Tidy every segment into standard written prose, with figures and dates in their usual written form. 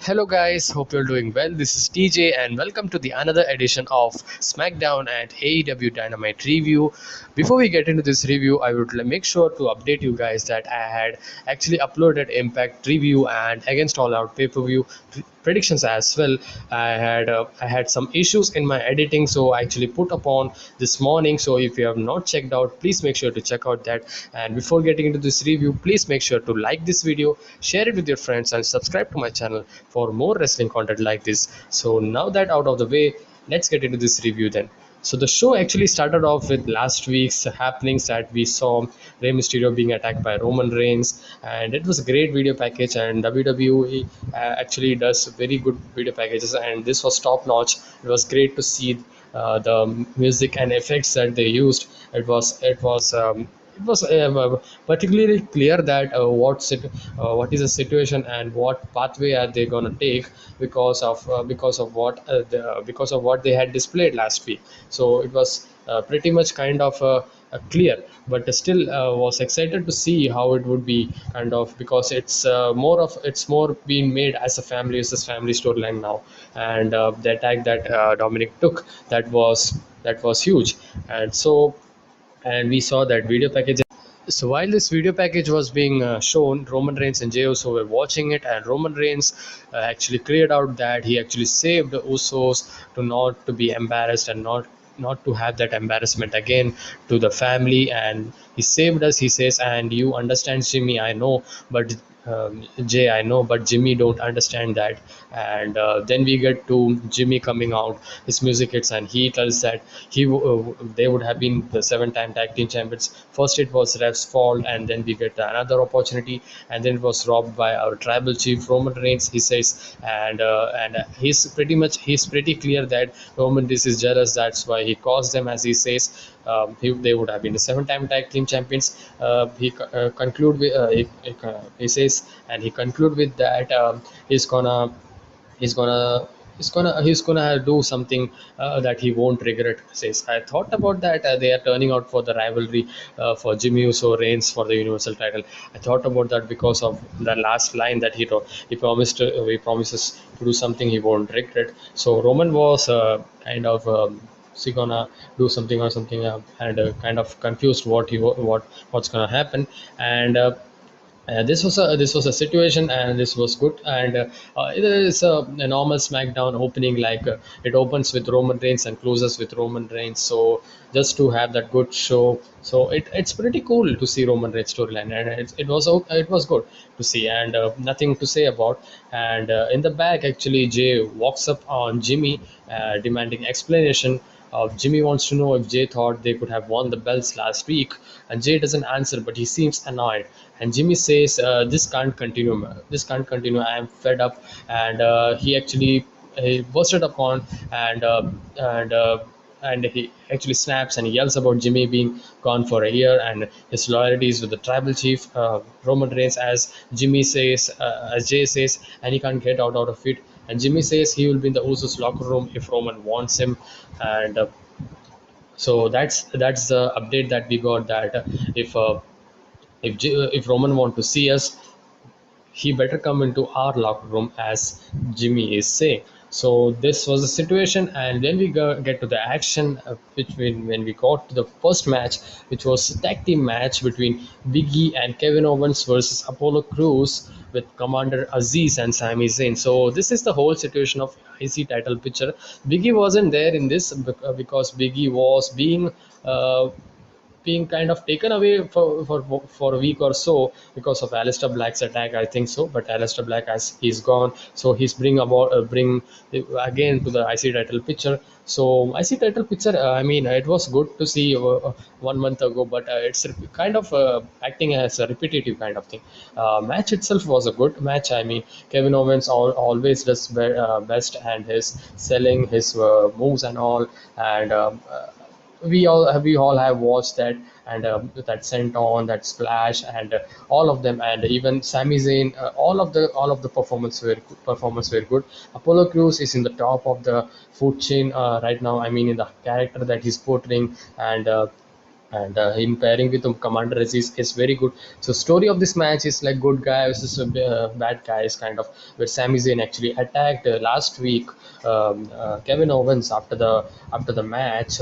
Hello guys, hope you're doing well. This is TJ and welcome to the another edition of Smackdown and AEW Dynamite review. Before we get into this review, I would make sure to update you guys that I had actually uploaded Impact review and Against All Out pay-per-view predictions as well. I had some issues in my editing, so I actually put upon this morning. So if you have not checked out, please make sure to check out that. And before getting into this review, please make sure to like this video, share it with your friends, and subscribe to my channel for more wrestling content like this. So now that out of the way, let's get into this review then. So the show actually started off with last week's happenings that we saw Rey Mysterio being attacked by Roman Reigns, and it was a great video package. And WWE actually does very good video packages, and this was top notch. It was great to see the music and effects that they used. It was particularly clear that what is the situation and what pathway are they gonna take because of what they had displayed last week. So it was pretty much kind of clear, but still was excited to see how it would be kind of, because it's more being made as a family versus family storyline now. And the attack that Dominic took, that was huge. And we saw that video package. So while this video package was being shown, Roman Reigns and Jey Uso were watching it, and Roman Reigns actually cleared out that he actually saved the Usos to be embarrassed, and not to have that embarrassment again to the family. And he saved us, he says. And you understand, Jimmy, I know, but Jay, I know, but Jimmy don't understand that. And then we get to Jimmy coming out, his music hits, and he tells that they would have been the seven-time tag team champions. First it was ref's fault, and then we get another opportunity, and then it was robbed by our tribal chief Roman Reigns, he says. And he's pretty clear that Roman Reigns is jealous, that's why he caused them, as he says. They would have been the seven-time tag team champions. He says, and he conclude with that he's gonna he's gonna he's gonna do something that he won't regret. Says, I thought about that. They are turning out for the rivalry for Jimmy Uso Reigns for the Universal title. I thought about that because of the last line that he wrote. He promises to do something he won't regret. So Roman was kind of. Is he gonna do something or something, and kind of confused what's gonna happen. And this was a situation, and this was good. And it is a normal SmackDown opening, like it opens with Roman Reigns and closes with Roman Reigns. So just to have that good show, so it's pretty cool to see Roman Reigns storyline, and it was good to see, and nothing to say about. And in the back, actually, Jay walks up on Jimmy, demanding explanation. Jimmy wants to know if Jay thought they could have won the belts last week, and Jay doesn't answer, but he seems annoyed. And Jimmy says, "This can't continue. This can't continue. I am fed up." And he busted upon, and he actually snaps and he yells about Jimmy being gone for a year and his loyalties with the tribal chief Roman Reigns, as Jay says, and he can't get out of it. And Jimmy says he will be in the Usos locker room if Roman wants him. And so that's the update that we got, that if Roman want to see us, he better come into our locker room, as Jimmy is saying. So this was the situation, and then we get to the action, between when we got to the first match, which was a tag team match between Big E and Kevin Owens versus Apollo Crews with Commander Aziz and Sami Zayn. So this is the whole situation of IC title picture. Big E wasn't there in this because Big E was being kind of taken away for a week or so because of Aleister Black's attack, I think so. But Aleister Black, as he's gone, so he's bring again to the IC title picture. So IC title picture, I mean, it was good to see 1 month ago, but it's kind of acting as a repetitive kind of thing. Match itself was a good match. I mean, Kevin Owens always does best, and his selling, his moves and all. And we all have watched that, and that sent on that splash, and all of them, and even Sami Zayn, all of the performance were good. Apollo Crews is in the top of the food chain right now. I mean, in the character that he's portraying. And and him pairing with Commander Aziz is very good. So story of this match is like good guy versus bad guys kind of, where Sami Zayn actually attacked last week Kevin Owens after the match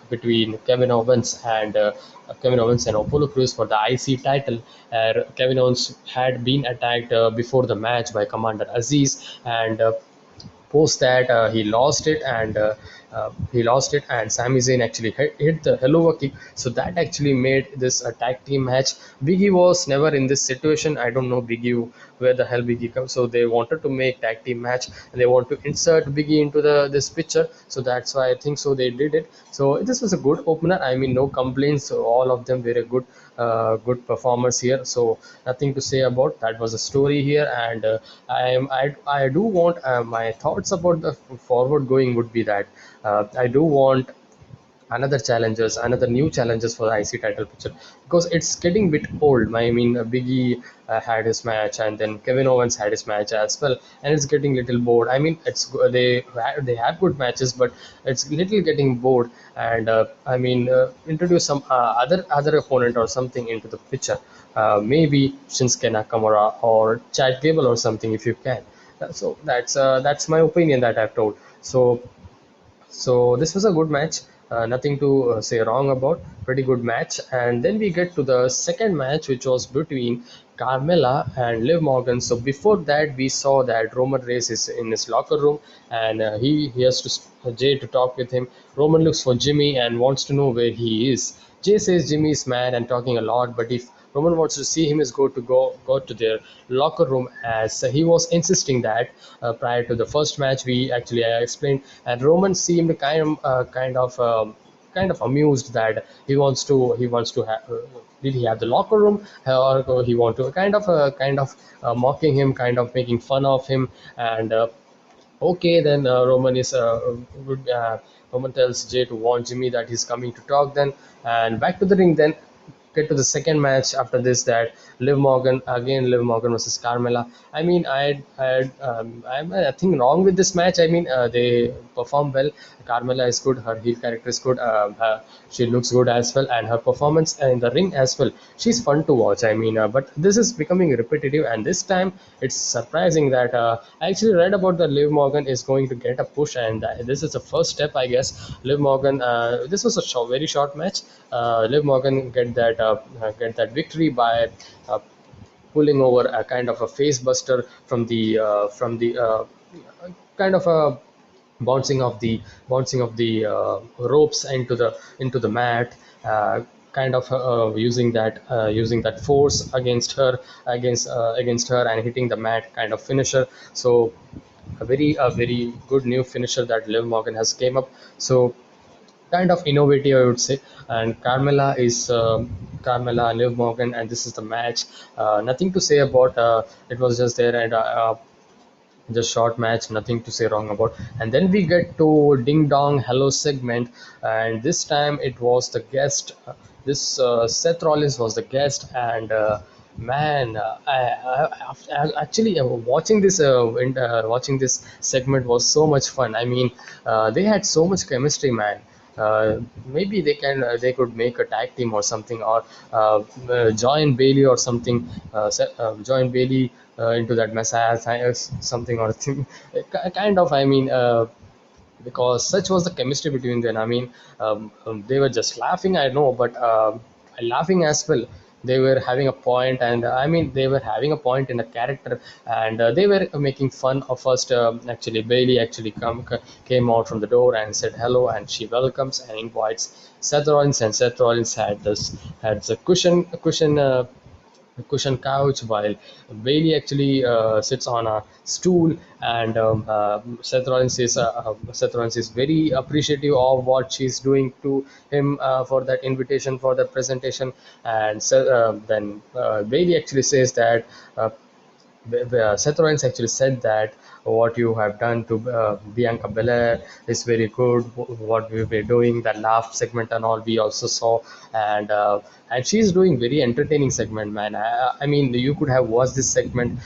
between Kevin Owens and Apollo Crews for the IC title. Kevin Owens had been attacked before the match by Commander Aziz, and post that he lost it, and Sami Zayn actually hit the helluva kick. So that actually made this a tag team match. Biggie was never in this situation. I don't know Biggie where the hell Biggie comes. So they wanted to make tag team match, and they want to insert Biggie into the this picture. So that's why I think so they did it. So this was a good opener. I mean, no complaints. So all of them were a good performers here. So nothing to say about that. Was a story here, and I do want my thoughts about the forward going would be that I do want another new challenges for the IC title picture, because it's getting a bit old. I mean, Biggie had his match, and then Kevin Owens had his match as well, and it's getting little bored. I mean, they have good matches, but it's little getting bored. And I mean, introduce some other opponent or something into the picture. Maybe Shinsuke Nakamura or Chad Gable or something if you can. So that's my opinion that I've told. So this was a good match. Nothing to say wrong about. Pretty good match. And then we get to the second match, which was between Carmella and Liv Morgan. So before that, we saw that Roman Reigns is in his locker room, and he has Jay to talk with him. Roman looks for Jimmy and wants to know where he is. Jay says Jimmy is mad and talking a lot, but if Roman wants to see him, is go to their locker room, as he was insisting that prior to the first match. We actually I explained, and Roman seemed kind of amused that he wants to have. Did he have the locker room, or he want to kind of mocking him, kind of making fun of him, and okay, then Roman tells Jay to warn Jimmy that he's coming to talk then, and back to the ring then. Get to the second match after this, that Liv Morgan versus Carmella. I mean, I'm nothing wrong with this match. I mean, they perform well. Carmella is good. Her heel character is good. She looks good as well, and her performance in the ring as well. She's fun to watch. I mean, but this is becoming repetitive, and this time it's surprising that I actually read about the Liv Morgan is going to get a push, and this is the first step, I guess. Liv Morgan. This was a very short match. Liv Morgan get that victory by uh, pulling over a kind of a face buster from the kind of a bouncing of the ropes into the mat, using that force against her and hitting the mat, kind of finisher. So a very good new finisher that Liv Morgan has came up. So kind of innovative, I would say. And Carmella and Liv Morgan, and this is the match. Nothing to say about. It was just there, and just short match, nothing to say wrong about. And then we get to Ding Dong Hello segment, and this time it was the guest. This Seth Rollins was the guest, and man, actually watching this segment was so much fun. I mean, they had so much chemistry, man. Maybe they could make a tag team or something, or join Bailey or something. Join Bailey into that Messiah something or thing. Kind of. I mean. Because such was the chemistry between them. I mean, they were just laughing, I know, but laughing as well. They were having a point, and I mean, they were having a point in the character, and they were making fun of first. Actually, Bailey actually came out from the door and said hello, and she welcomes and invites Seth Rollins, and Seth Rollins had the cushion. Cushion couch, while Bailey actually sits on a stool, and Seth Rollins is very appreciative of what she's doing to him for that invitation, for that presentation. And then Bailey actually says that Seth Rollins actually said that what you have done to Bianca Belair is very good. What we were doing, the laugh segment and all, we also saw. And she's doing very entertaining segment, man. I mean, you could have watched this segment,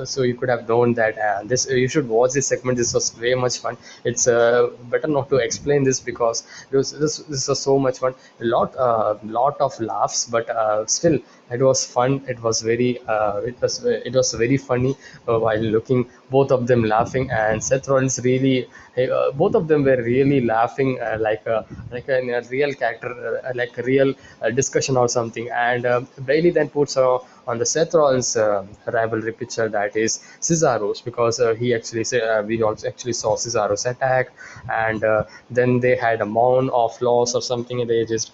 so you could have known that this you should watch this segment. This was way much fun. It's better not to explain this because this was so much fun. A lot of laughs, but still it was fun. It was very funny while looking both of them laughing, and Seth Rollins really, both of them were really laughing in a real character, like a real discussion or something. And Bailey then puts on the Seth Rollins rivalry picture, that is Cesaro's, because we also actually saw Cesaro's attack. And then they had a mound of loss or something, and they just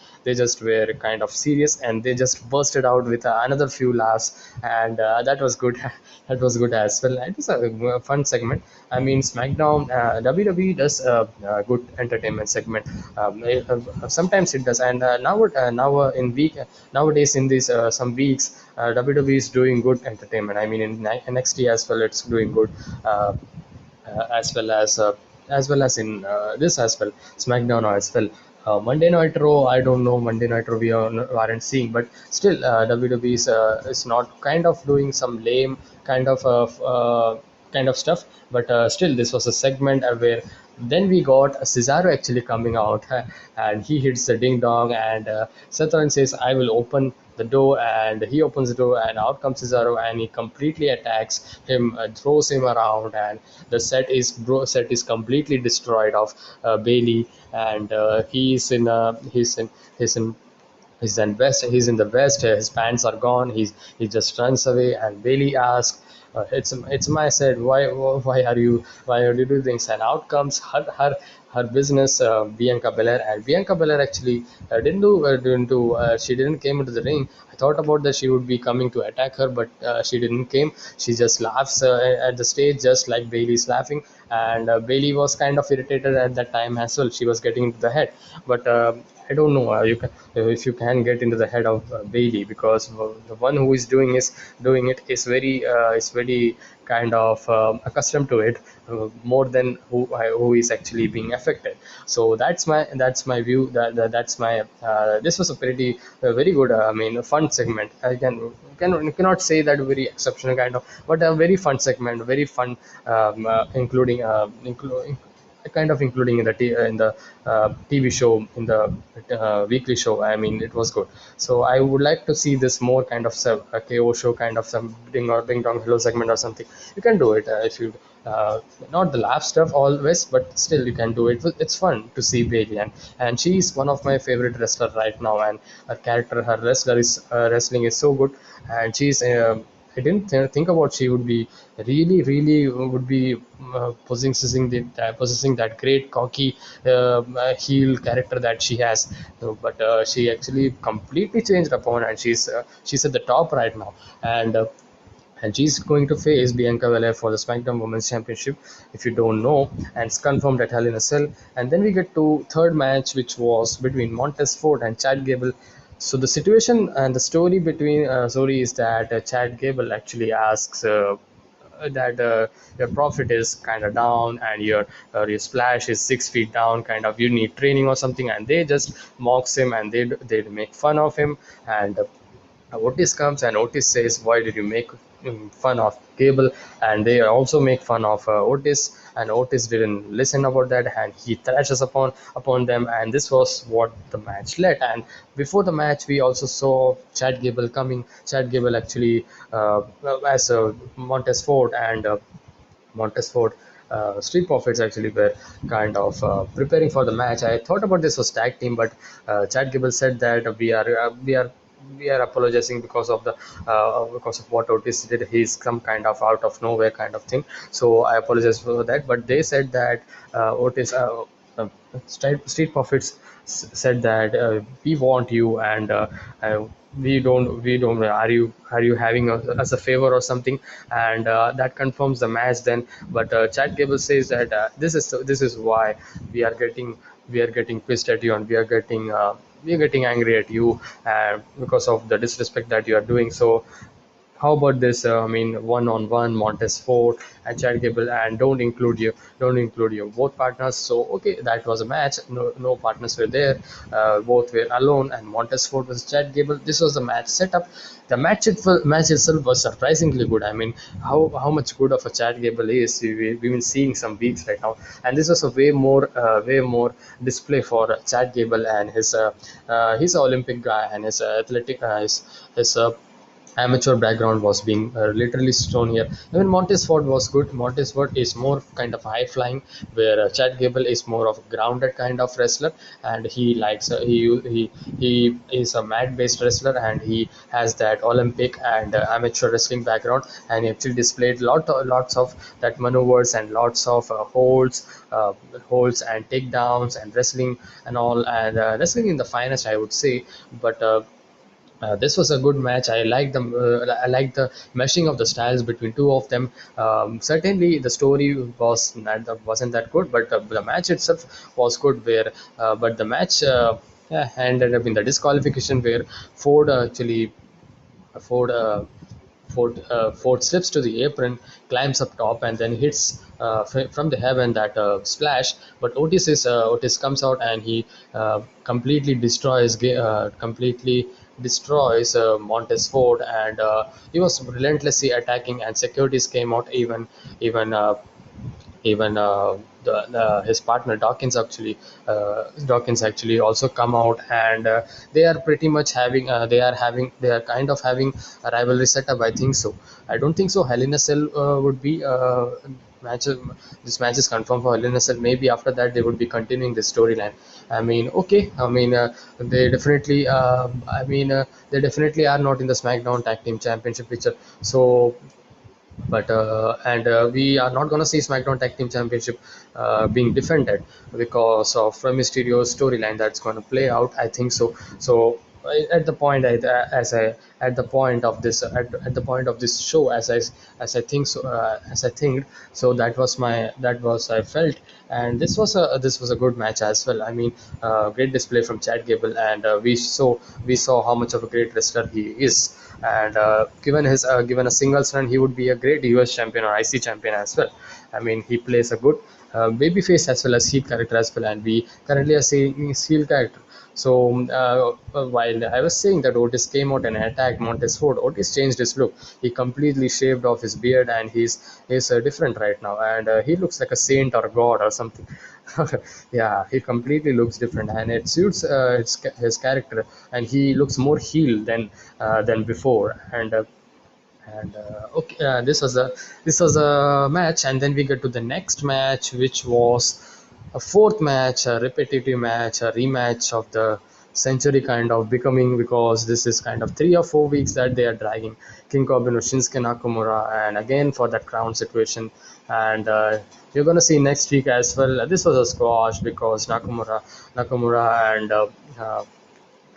were kind of serious, and they just bursted out with another few laughs. And that was good. That was good as well. It was a fun segment. I mean, SmackDown, WWE does a good entertainment segment. Sometimes it does, and nowadays in these some weeks, WWE is doing good entertainment. I mean, in NXT as well, it's doing good. As well as in this as well, SmackDown as well. Monday Night Raw, I don't know. Monday Night Raw aren't seeing, but still, WWE is not kind of doing some lame kind of stuff. But still, this was a segment where then we got Cesaro actually coming out, and he hits the ding dong, and Seth Rollins says, "I will open the door," and he opens the door, and out comes Cesaro, and he completely attacks him, throws him around, and the set is completely destroyed of Bailey. And he's in the west. His pants are gone. He just runs away, and Bailey asks, "It's my set. Why are you doing things?" And out comes her business, Bianca Belair. And Bianca Belair actually she didn't came into the ring. I thought about that she would be coming to attack her, but she didn't came. She just laughs at the stage, just like Bailey's laughing. And Bailey was kind of irritated at that time as well. She was getting into the head, but I don't know. If you can get into the head of Bailey, because the one who is doing it is very kind of accustomed to it, more than who is actually being affected. So that's my view. That's my This was a very good, I mean, a fun segment. I cannot say that very exceptional kind of, but a very fun segment, very fun, including kind of including in the TV show, in the weekly show. I mean, it was good. So I would like to see this more kind of a KO show, kind of some ding dong hello segment or something. You can do it if you not the laugh stuff always, but still you can do it. It's fun to see Bailey, and she's one of my favorite wrestler right now. And her wrestling is so good, and she's. I didn't think about she would be really would be possessing that great cocky heel character that she has. But she actually completely changed upon, and she's at the top right now. And she's going to face Bianca Belair for the SmackDown Women's Championship, if you don't know, and it's confirmed at Hell in a Cell. And then we get to third match, which was between Montez Ford and Chad Gable. So the situation and the story is that Chad Gable actually asks that your profit is kind of down, and your splash is 6 feet down, kind of you need training or something. And they just mocks him, and they make fun of him. And Otis comes, and Otis says, "Why did you make fun of Gable?" And they also make fun of Otis, and Otis didn't listen about that, and he thrashes upon them. And this was what the match led. And before the match, we also saw Chad Gable coming. Chad Gable actually, as Montez Ford and Montez Ford. Street Profits actually were kind of preparing for the match. I thought about this was tag team, but Chad Gable said that we are apologizing because of what Otis did. He's some kind of out of nowhere kind of thing. So I apologize for that. But they said that Otis Street Profits said that we want you, and we don't are you having as a favor or something. And that confirms the match then. But Chad Gable says that this is why we are getting pissed at you, and we are getting angry at you because of the disrespect that you are doing. So How about this? I mean, one-on-one, Montez Ford and Chad Gable, and don't include your both partners. So okay, that was a match. No partners were there. Both were alone, and Montez Ford was Chad Gable. This was the match setup. The match itself was surprisingly good. I mean, how much good of a Chad Gable is we've been seeing some weeks right now, and this was a way more display for Chad Gable and his Olympic guy and his athletic his amateur background was being literally shown here. Even Montez Ford was good. Montez Ford is more kind of high flying, where Chad Gable is more of a grounded kind of wrestler, and he likes he is a mat based wrestler, and he has that Olympic and amateur wrestling background, and he actually displayed lots of that maneuvers and lots of holds and takedowns and wrestling and all, and wrestling in the finest, I would say. But this was a good match. I like the meshing of the styles between two of them. Certainly, the story wasn't that good, but the match itself was good. But the match yeah, ended up in the disqualification where Ford actually Ford Ford slips to the apron, climbs up top, and then hits from the heaven that splash. But Otis comes out, and he completely destroys Montez Ford, and he was relentlessly attacking. And securities came out, even his partner Dawkins actually also come out, and they are pretty much they are kind of having a rivalry setup. I think so. I don't think so Hell in a Cell would be match. This match is confirmed for Hell in a Cell. Maybe after that they would be continuing this storyline. I mean, okay. I mean, they definitely are not in the SmackDown Tag Team Championship picture. So but and we are not going to see SmackDown Tag Team Championship being defended because of Mysterio's storyline that's going to play out. I think so. So at the point as I at the point of this at the point of this show, as I think so as I think so, that was I felt, and this was a good match as well. I mean, great display from Chad Gable, and we saw how much of a great wrestler he is, and given a singles run, he would be a great US champion or IC champion as well. I mean, he plays a good babyface as well as heel character as well, and we currently are seeing his heel character. So while I was saying that Otis came out and attacked Montez Ford, Otis changed his look. He completely shaved off his beard, and he's different right now, and he looks like a saint or a god or something. Yeah, he completely looks different, and it suits his character, and he looks more heel than before. And okay, this was a match, and then we get to the next match, which was a fourth match, a repetitive match, a rematch of the century kind of becoming, because this is kind of 3 or 4 weeks that they are dragging King Corbin with Shinsuke Nakamura, and again for that crown situation. And you're gonna see next week as well. This was a squash because Nakamura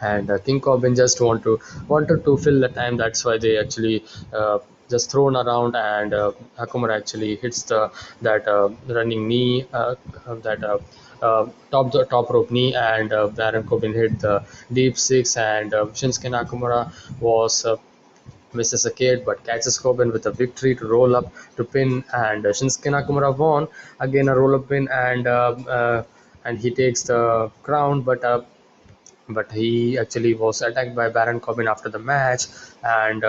and King Corbin just wanted to fill the time. That's why they actually just thrown around, and Nakamura actually hits that running knee, that top rope knee, and Baron Corbin hit the deep six, and Shinsuke Nakamura was. Misses a kid but catches Corbin with a victory to roll up to pin, and Shinsuke Nakamura won again, a roll up pin, and he takes the crown, but he actually was attacked by Baron Corbin after the match, and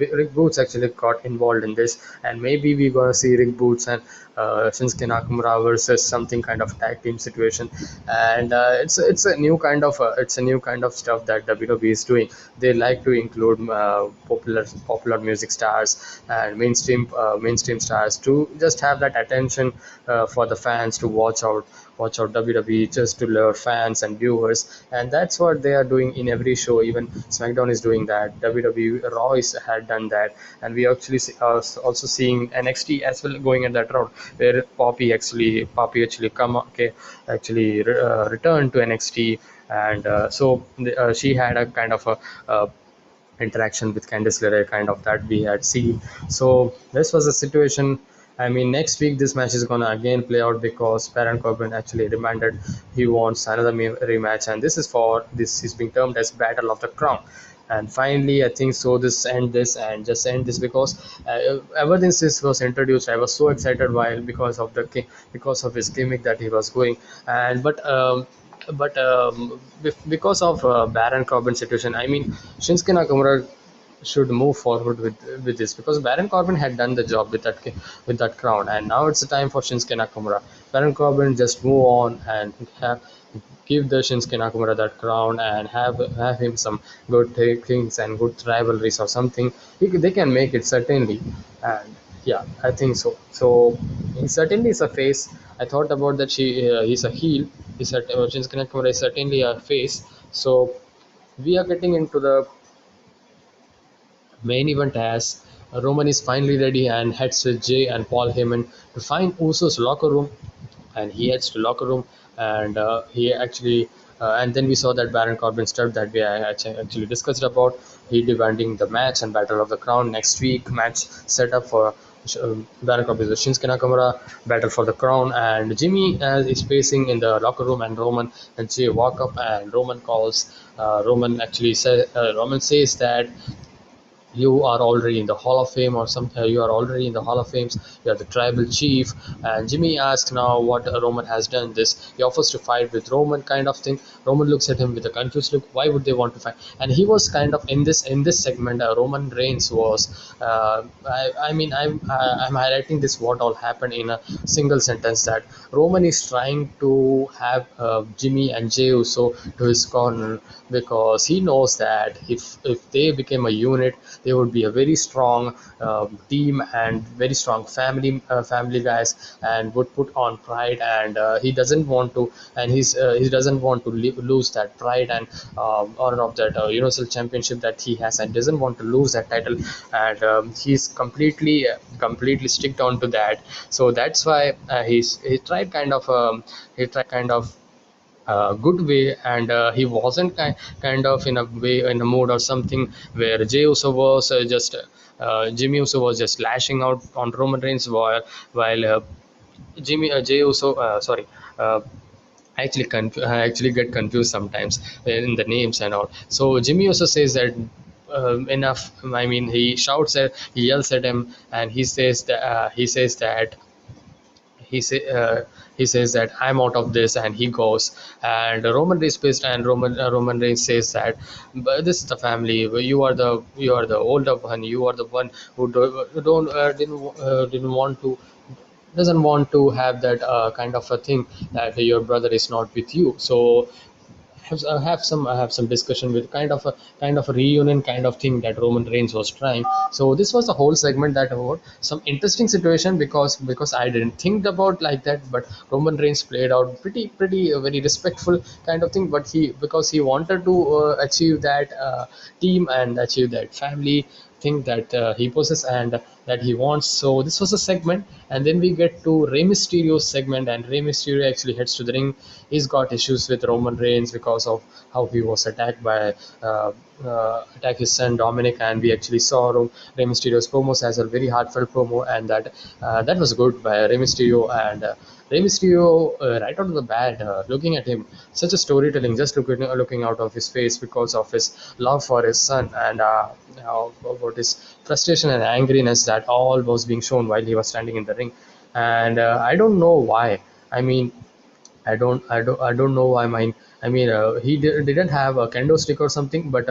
Rick Boots actually got involved in this, and maybe we're gonna see Rick Boots and Shinsuke Nakamura versus something kind of tag team situation, and it's a new kind of stuff that WWE is doing. They like to include popular music stars and mainstream stars to just have that attention for the fans to watch out WWE, just to lure fans and viewers, and that's what they are doing in every show. Even SmackDown is doing that. WWE Royce had done that, and we actually are also seeing NXT as well going in that route, where Poppy actually returned to NXT, and she had a kind of a interaction with Candice LeRae, kind of that we had seen. So this was a situation I mean, next week this match is gonna again play out because Baron Corbin actually demanded he wants another rematch, and this is being termed as Battle of the Crown. And finally, I think so. This end this and just end this because ever since this was introduced, I was so excited while because of because of his gimmick that he was going, and because of Baron Corbin situation, I mean, Shinsuke Nakamura should move forward with this because Baron Corbin had done the job with that crown, and now it's the time for Shinsuke Nakamura. Baron Corbin just move on and give the Shinsuke Nakamura that crown and have him some good things and good rivalries or something. They can make it certainly, and yeah, I think so. So he certainly is a face. I thought about that. He's a heel. Shinsuke Nakamura is certainly a face. So we are getting into the main event as Roman is finally ready and heads with Jay and Paul Heyman to find Uso's locker room, and he heads to locker room and he actually and then we saw that Baron Corbin stuff that we actually discussed about. He demanding the match and Battle of the Crown next week match set up for Baron Corbin with Shinsuke Nakamura battle for the crown, and Jimmy is pacing in the locker room, and Roman and Jay walk up and Roman says that you are already in the Hall of Fame or some you are already in the Hall of Fames. You are the tribal chief. And Jimmy asks now what Roman has done this. He offers to fight with Roman kind of thing. Roman looks at him with a confused look. Why would they want to fight? And he was kind of in this segment. Roman Reigns was. I mean I'm highlighting this what all happened in a single sentence that Roman is trying to have Jimmy and Jey Uso to his corner because he knows that if they became a unit, they would be a very strong team and very strong family guys, and would put on pride. And he doesn't want to lose that pride and honor of that Universal Championship that he has, and doesn't want to lose that title. And he's completely sticked on to that. So that's why he tried kind of good way, and he wasn't kind of in a way in a mood or something where Jimmy Uso was just lashing out on Roman Reigns while Jey Uso uh, I actually get confused sometimes in the names and all. So Jimmy also says that enough. I mean, he yells at him, and he says that he says that I'm out of this, and he goes. And Roman is pissed, and Roman Reigns says that, but this is the family. You are the older one. You are the one who don't didn't want to doesn't want to have that kind of a thing that your brother is not with you. So have some discussion with kind of a reunion kind of thing that Roman Reigns was trying. So this was the whole segment that about some interesting situation because I didn't think about like that, but Roman Reigns played out pretty very respectful kind of thing. But he because he wanted to achieve that team and achieve that family thing that he possesses and that he wants. So this was a segment, and then we get to Rey Mysterio's segment, and Rey Mysterio actually heads to the ring. He's got issues with Roman Reigns because of how he was attacked by attack his son Dominic, and we actually saw Rey Mysterio's promos as a very heartfelt promo, and that was good by Rey Mysterio. And Rey Mysterio, right out of the bat, looking at him, such a storytelling, just looking out of his face because of his love for his son, and about his frustration and angriness that all was being shown while he was standing in the ring. And I don't know why. I mean, I don't know why mine. I mean, didn't have a kendo stick or something, but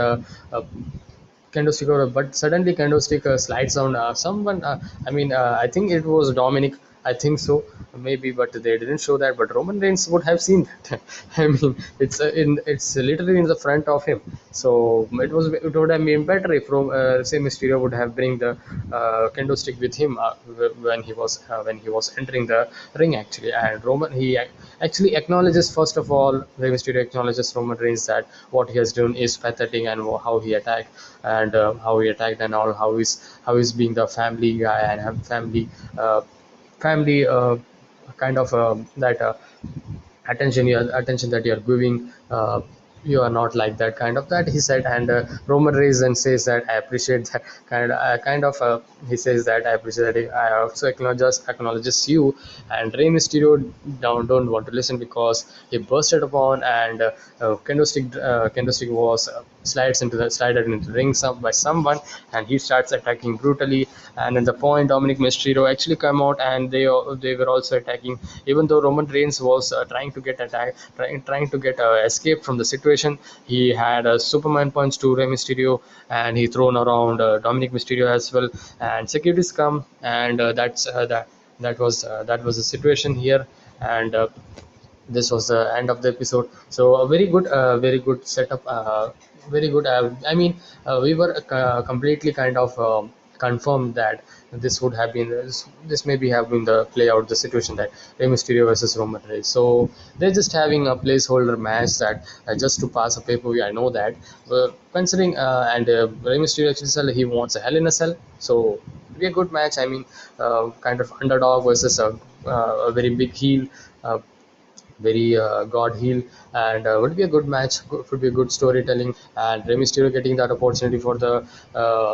kendo stick, but suddenly kendo stick slides on someone. I think it was Dominic. I think so, maybe, but they didn't show that. But Roman Reigns would have seen that. I mean, it's literally in the front of him. So it would have been better if say Mysterio would have bring the kendo stick with him when he was entering the ring actually. And actually acknowledges, first of all, Rey Mysterio acknowledges Roman Reigns that what he has done is pathetic, and how he attacked and all, how he's being the family guy and have family kind of that attention that you're giving you are not like that kind of that, he said. And Roman Reigns then says that I appreciate that kind of he says that I appreciate that, I also acknowledges you. And Rey Mysterio don't want to listen because he bursted upon, and Kendo stick was slided into the ring by someone, and he starts attacking brutally. And at the point, Dominic Mysterio actually come out, and they were also attacking, even though Roman Reigns was trying to get escape from the situation. He had a Superman punch to Rey Mysterio, and he thrown around Dominic Mysterio as well. And securities come, and that was the situation here. And this was the end of the episode. So a very good setup, very good. We were completely kind of confirmed that this maybe have been the play out the situation, that Rey Mysterio versus Roman Reigns. So they're just having a placeholder match, that just to pass a pay per view. I know that, considering and Rey Mysterio actually said he wants a Hell in a Cell, so it'll be a good match. Kind of underdog versus a very big heel. Very god heel, and would be a good match, would be a good storytelling. And Rey Mysterio getting that opportunity for the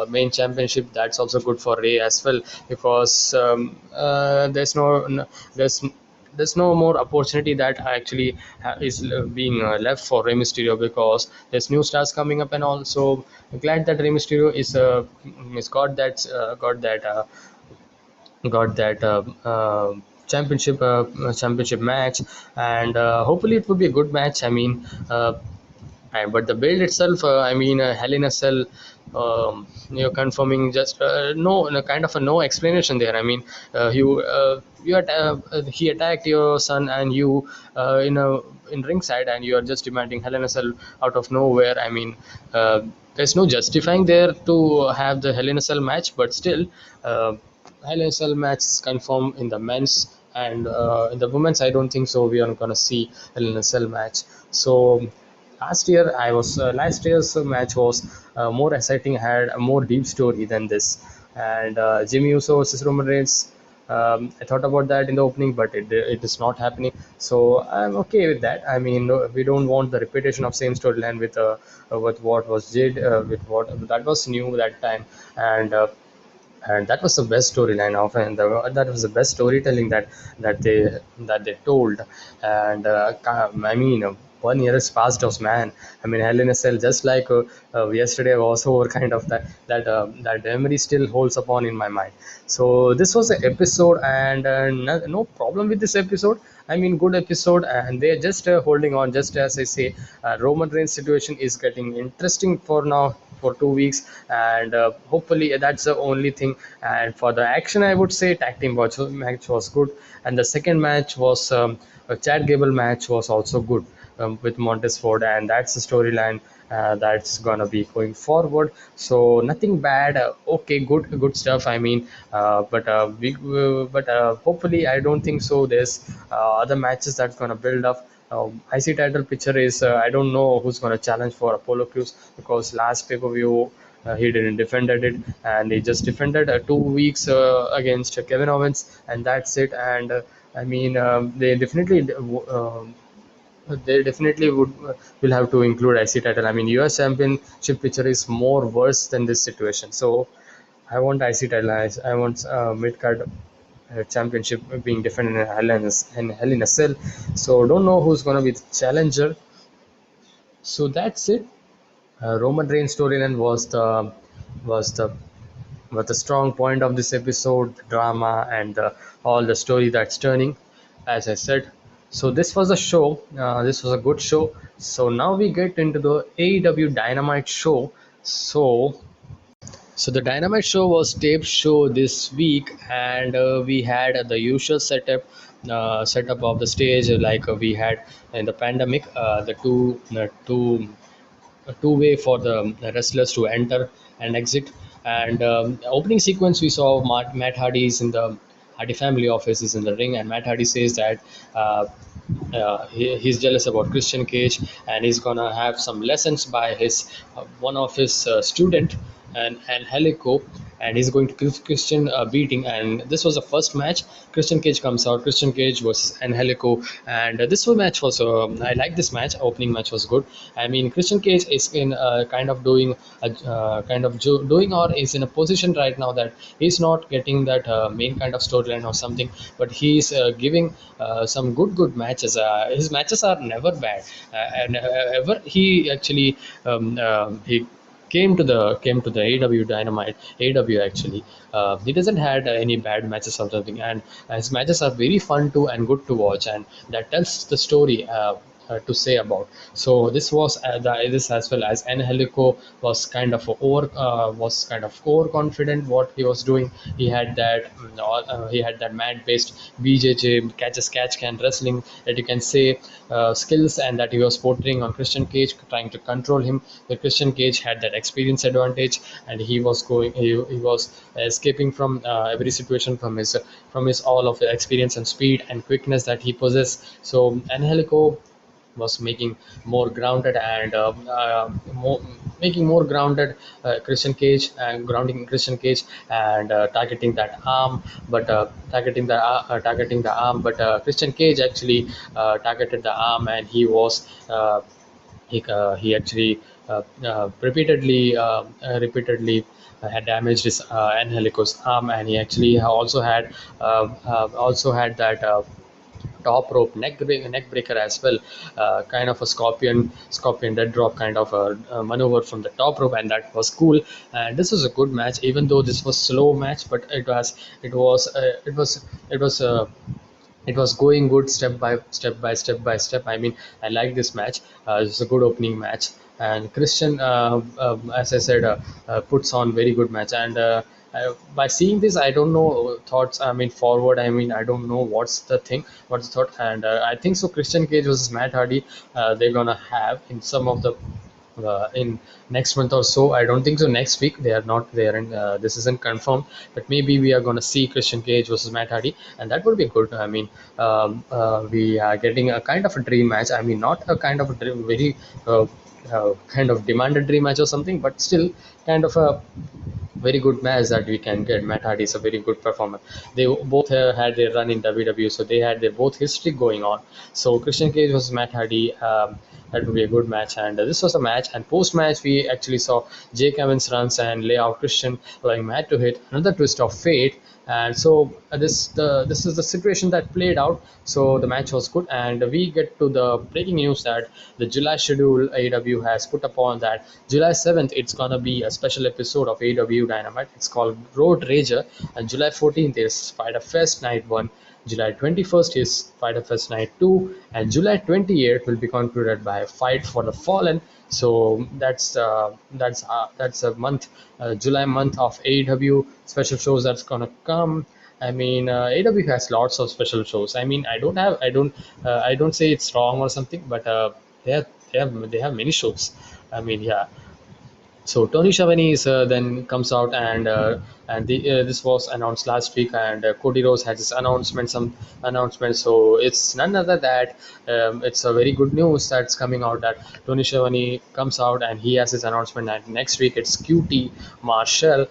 main championship, that's also good for Rey as well, because there's there's no more opportunity that actually is being left for Rey Mysterio, because there's new stars coming up. And also glad that Rey Mysterio is got that championship match. And hopefully it would be a good match. But the build itself, Hell in a Cell, confirming just no kind of a no explanation there. He attacked your son, and you in ringside, and you are just demanding Hell in a Cell out of nowhere. There's no justifying there to have the Hell in a Cell match, but still, Hell in a Cell match is confirmed in the men's. And in the women's, I don't think so. We are gonna see Hell in a Cell match. So last year's match was more exciting, had a more deep story than this. And Jimmy Uso versus Roman Reigns. I thought about that in the opening, but it is not happening. So I'm okay with that. No, we don't want the repetition of same storyline with what was did with what that was new that time. And that was the best storyline of, and that was the best storytelling that they told. And 1 year has passed us, man. Hell in a Cell, just like yesterday was over, kind of that memory still holds upon in my mind. So this was the episode, and no problem with this episode. Good episode, and they're just holding on. Just as I say, Roman Reigns situation is getting interesting for now, for 2 weeks. And hopefully that's the only thing. And for the action, I would say tag team match was good, and the second match was a Chad Gable match was also good, with Montez Ford, and that's the storyline that's gonna be going forward. So nothing bad. Okay, good stuff. But hopefully, I don't think so. There's other matches that's gonna build up. IC title picture is, I don't know who's gonna challenge for Apollo Crews, because last pay per view. He didn't defended it, and he just defended 2 weeks against Kevin Owens, and that's it. And they definitely will have to include IC title. US Championship picture is more worse than this situation. So I want IC title. I want mid card championship being defended in Hell in a Cell. So don't know who's gonna be the challenger. So that's it. Roman Reigns storyline was the was the strong point of this episode, the drama, and all the story that's turning, as I said. So this was a show. This was a good show. So now we get into the AEW Dynamite show. So the Dynamite show was taped show this week, and we had the usual setup of the stage, like we had in the pandemic. The two-way for the wrestlers to enter and exit. And opening sequence, we saw Matt Hardy's in the Hardy family office is in the ring, and Matt Hardy says that he's jealous about Christian Cage, and he's gonna have some lessons by his one of his student, and Helico. and he's going to give Christian a beating. And this was the first match. Christian Cage comes out. Christian Cage versus Angelico, and this whole match was. I like this match. Opening match was good. I mean, Christian Cage is in kind of doing doing, or is in a position right now that he's not getting that main kind of storyline or something, but he's giving some good matches. His matches are never bad, and ever he actually he came to the AEW Dynamite. AEW actually, he doesn't had any bad matches or something, and his matches are very fun to and good to watch, and that tells the story. To say about. So this was this as well as Angelico was kind of overconfident what he was doing. He had that he had that mat based BJJ catch can wrestling that you can say skills, and that he was portraying on Christian Cage, trying to control him. The Christian Cage had that experience advantage, and he was escaping from every situation from his all of the experience and speed and quickness that he possessed. So Angelico was making more grounded and making more grounded grounding Christian Cage, and targeting that arm, but targeting the arm, but Christian Cage actually targeted the arm, and he actually repeatedly had damaged his Angelico's arm, and he actually also had that. Top rope neck breaker as well, kind of a scorpion dead drop kind of a maneuver from the top rope, and that was cool. And this was a good match, even though this was slow match, but it was it was going good step by step. I mean, I like this match. It's a good opening match, and Christian, as I said, puts on very good match. And by seeing this, I don't know thoughts. I mean, forward. I mean, I don't know what's the thought, and I think so. Christian Cage versus Matt Hardy, they're gonna have in some of the in next month or so. I don't think so. Next week they are not there, and this isn't confirmed. But maybe we are going to see Christian Cage versus Matt Hardy, and that would be good. I mean, we are getting a kind of a dream match. I mean, not a kind of a dream, very kind of demanded dream match or something, but still kind of a very good match that we can get. Matt Hardy is a very good performer. They both had their run in WWE, so they had their both history going on. So Christian Cage versus Matt Hardy, that would be a good match. And this was a match. And post match, we actually saw Jake Evans runs and lay out Christian, allowing Matt to hit another twist of fate. And so this is the situation that played out. So the match was good, and we get to the breaking news that the July schedule AEW has put upon that July 7th it's gonna be a special episode of AEW Dynamite. It's called Road Rager, and July 14th is Spider Fest Night 1. July 21st is Fighter Fest Night 2, and July 28th will be concluded by Fight for the Fallen. So that's a month, July month of AEW special shows that's gonna come. I mean, AEW has lots of special shows. I mean, I don't say it's wrong or something, but they have many shows. I mean, yeah. So Tony Schiavone is then comes out, and this was announced last week, and Cody Rhodes has his some announcement. So it's none other that it's a very good news that's coming out that Tony Schiavone comes out and he has his announcement, and next week it's QT Marshall.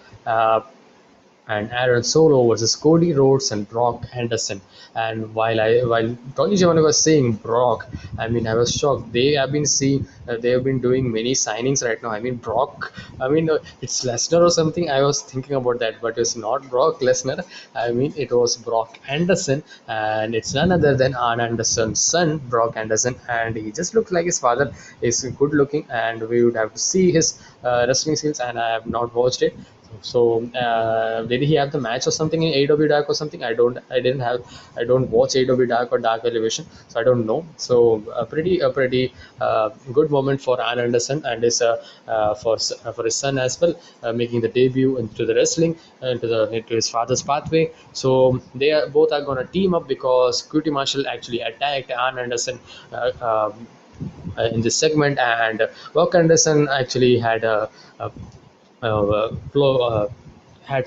And Aaron Solo versus Cody Rhodes and Brock Anderson. And while Tony Giovanni was saying Brock, I mean, I was shocked. They have been doing many signings right now. I mean, Brock. I mean, it's Lesnar or something. I was thinking about that, but it's not Brock Lesnar. I mean, it was Brock Anderson, and it's none other than Arn Anderson's son, Brock Anderson, and he just looks like his father. Is good looking, and we would have to see his wrestling skills. And I have not watched it. So did he have the match or something in AEW Dark or something? I don't watch AEW Dark or Dark Elevation, so I don't know. So a pretty good moment for Arn Anderson and his for his son as well, making the debut into the wrestling, into his father's pathway. So both are gonna team up because QT Marshall actually attacked Arn Anderson. In this segment, and Brock Anderson actually had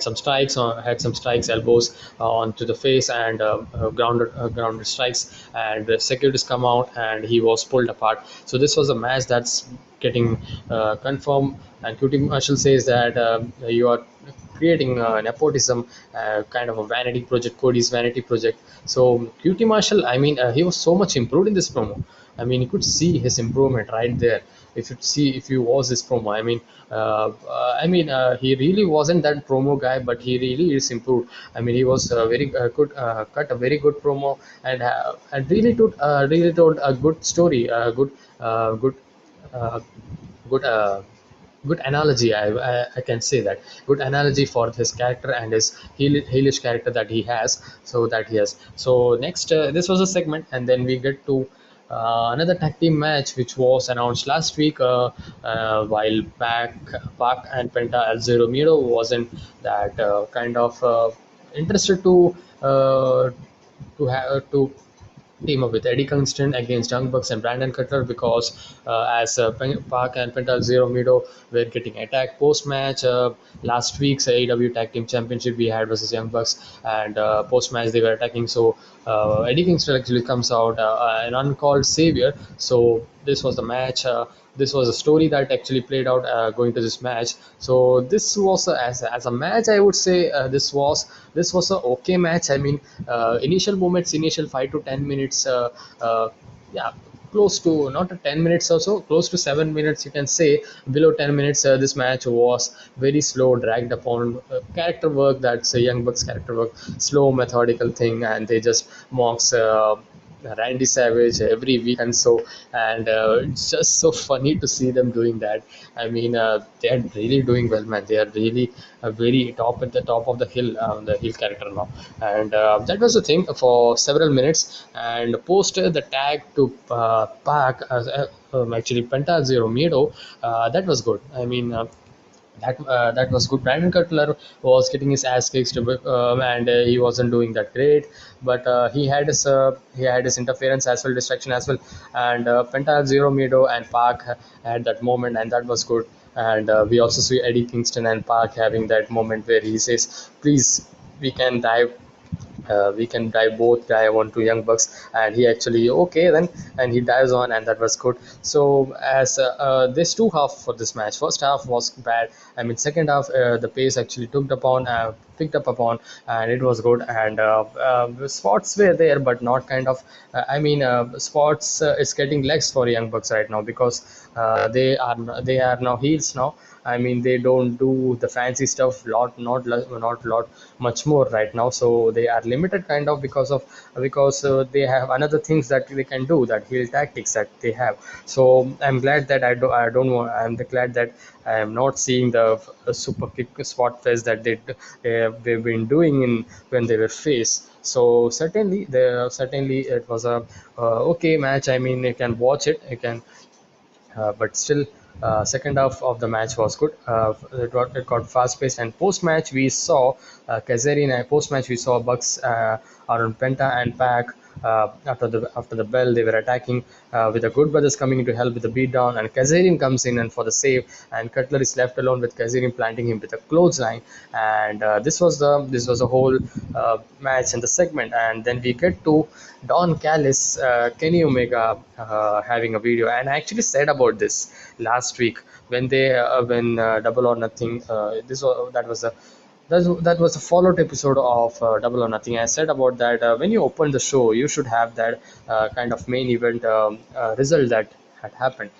some strikes elbows onto the face, and grounded strikes, and the securities come out and he was pulled apart. So this was a match that's getting confirmed, and QT Marshall says that creating nepotism, kind of a vanity project, Cody's vanity project. So QT Marshall, I mean, he was so much improved in this promo. I mean, you could see his improvement right there. If you see, if you watch this promo, he really wasn't that promo guy, but he really is improved. I mean, he was very good, cut a very good promo, and really told a good story, good, uh, good. Good analogy. I can say that good analogy for his character and his heelish character that he has. So next, this was a segment, and then we get to another tag team match which was announced last week. While Pac and Penta El Zero Miedo wasn't that kind of interested to team up with Eddie Kingston against Young Bucks and Brandon Cutler, because as Park and Penta Zero Mido were getting attacked post match. Last week's AEW Tag Team Championship we had versus Young Bucks, and post match they were attacking. So Eddie Kingston actually comes out an uncalled savior. So this was the match. This was a story that actually played out going to this match. So this was as a match, I would say this was a okay match. I mean, initial moments, initial 5 to 10 minutes, yeah, close to not a 10 minutes or so, close to 7 minutes, you can say. Below 10 minutes, this match was very slow, dragged upon character work. That's a Young Bucks character work, slow, methodical thing, and they just mocks Randy Savage every week and so, and it's just so funny to see them doing that. I mean, they are really doing well, man. They are really very top at the top of the hill character now, and that was the thing for several minutes. And post the tag to Pac, actually Penta Zero Miedo, that was good. I mean. That was good. Brandon Cutler was getting his ass kicked, and he wasn't doing that great. But he had his interference as well, distraction as well, and Penta Zero Miedo and Park had that moment, and that was good. And we also see Eddie Kingston and Park having that moment where he says, "Please, we can dive dive on to Young Bucks," and he actually okay then, and he dives on, and that was good. So as this two half for this match, first half was bad. I mean, second half the pace actually picked up upon, and it was good. And spots were there, but not kind of. Spots is getting legs for Young Bucks right now, because they are now heels now. I mean, they don't do the fancy stuff not much more right now. So they are limited kind of, because they have another things that they can do, that heel tactics that they have. So I'm glad that I don't want. I'm glad that I am not seeing the super kick spot fest that they've been doing in when they were face. So certainly it was a okay match. I mean, you can watch it. You can but still, second half of the match was good. It got fast paced, and post match we saw Kazarian. Post match we saw Bucks around Penta and Pac. After the bell, they were attacking with the Good Brothers coming in to help with the beatdown, and Kazarian comes in and for the save, and Cutler is left alone with Kazarian planting him with a clothesline. And this was a whole match in the segment. And then we get to Don Callis, Kenny Omega having a video, and I actually said about this last week when Double or Nothing. This was that was a that was a followed episode of Double or Nothing. I said about that when you open the show, you should have that kind of main event result that had happened,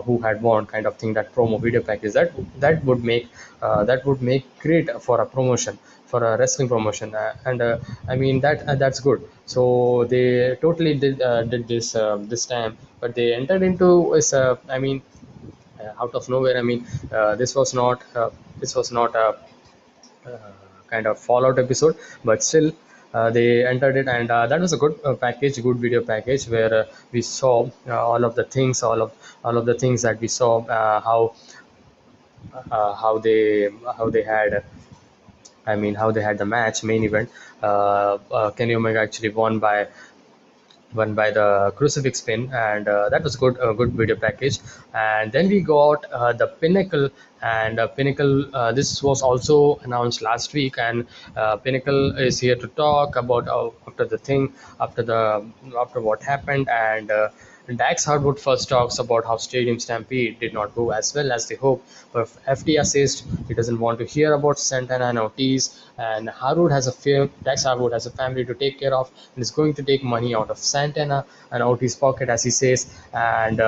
who had won, kind of thing. That promo video package that would make great for a promotion, for a wrestling promotion, and I mean that's good. So they totally did this time, but they entered into is out of nowhere. I mean, this was not a kind of fallout episode, but still they entered it, and that was a good package, good video package, where we saw all of the things that we saw, how they had. I mean, how they had the match main event. Kenny Omega actually won by the crucifix pin, and that was good, a good video package. And then we got the Pinnacle, and Pinnacle. This was also announced last week, and Pinnacle is here to talk about after the thing, after what happened, and Dax Harwood first talks about how Stadium Stampede did not go as well as they hoped, but FTR says he doesn't want to hear about Santana and Ortiz, and Dax Harwood has a family to take care of, and is going to take money out of Santana and Ortiz's pocket, as he says, and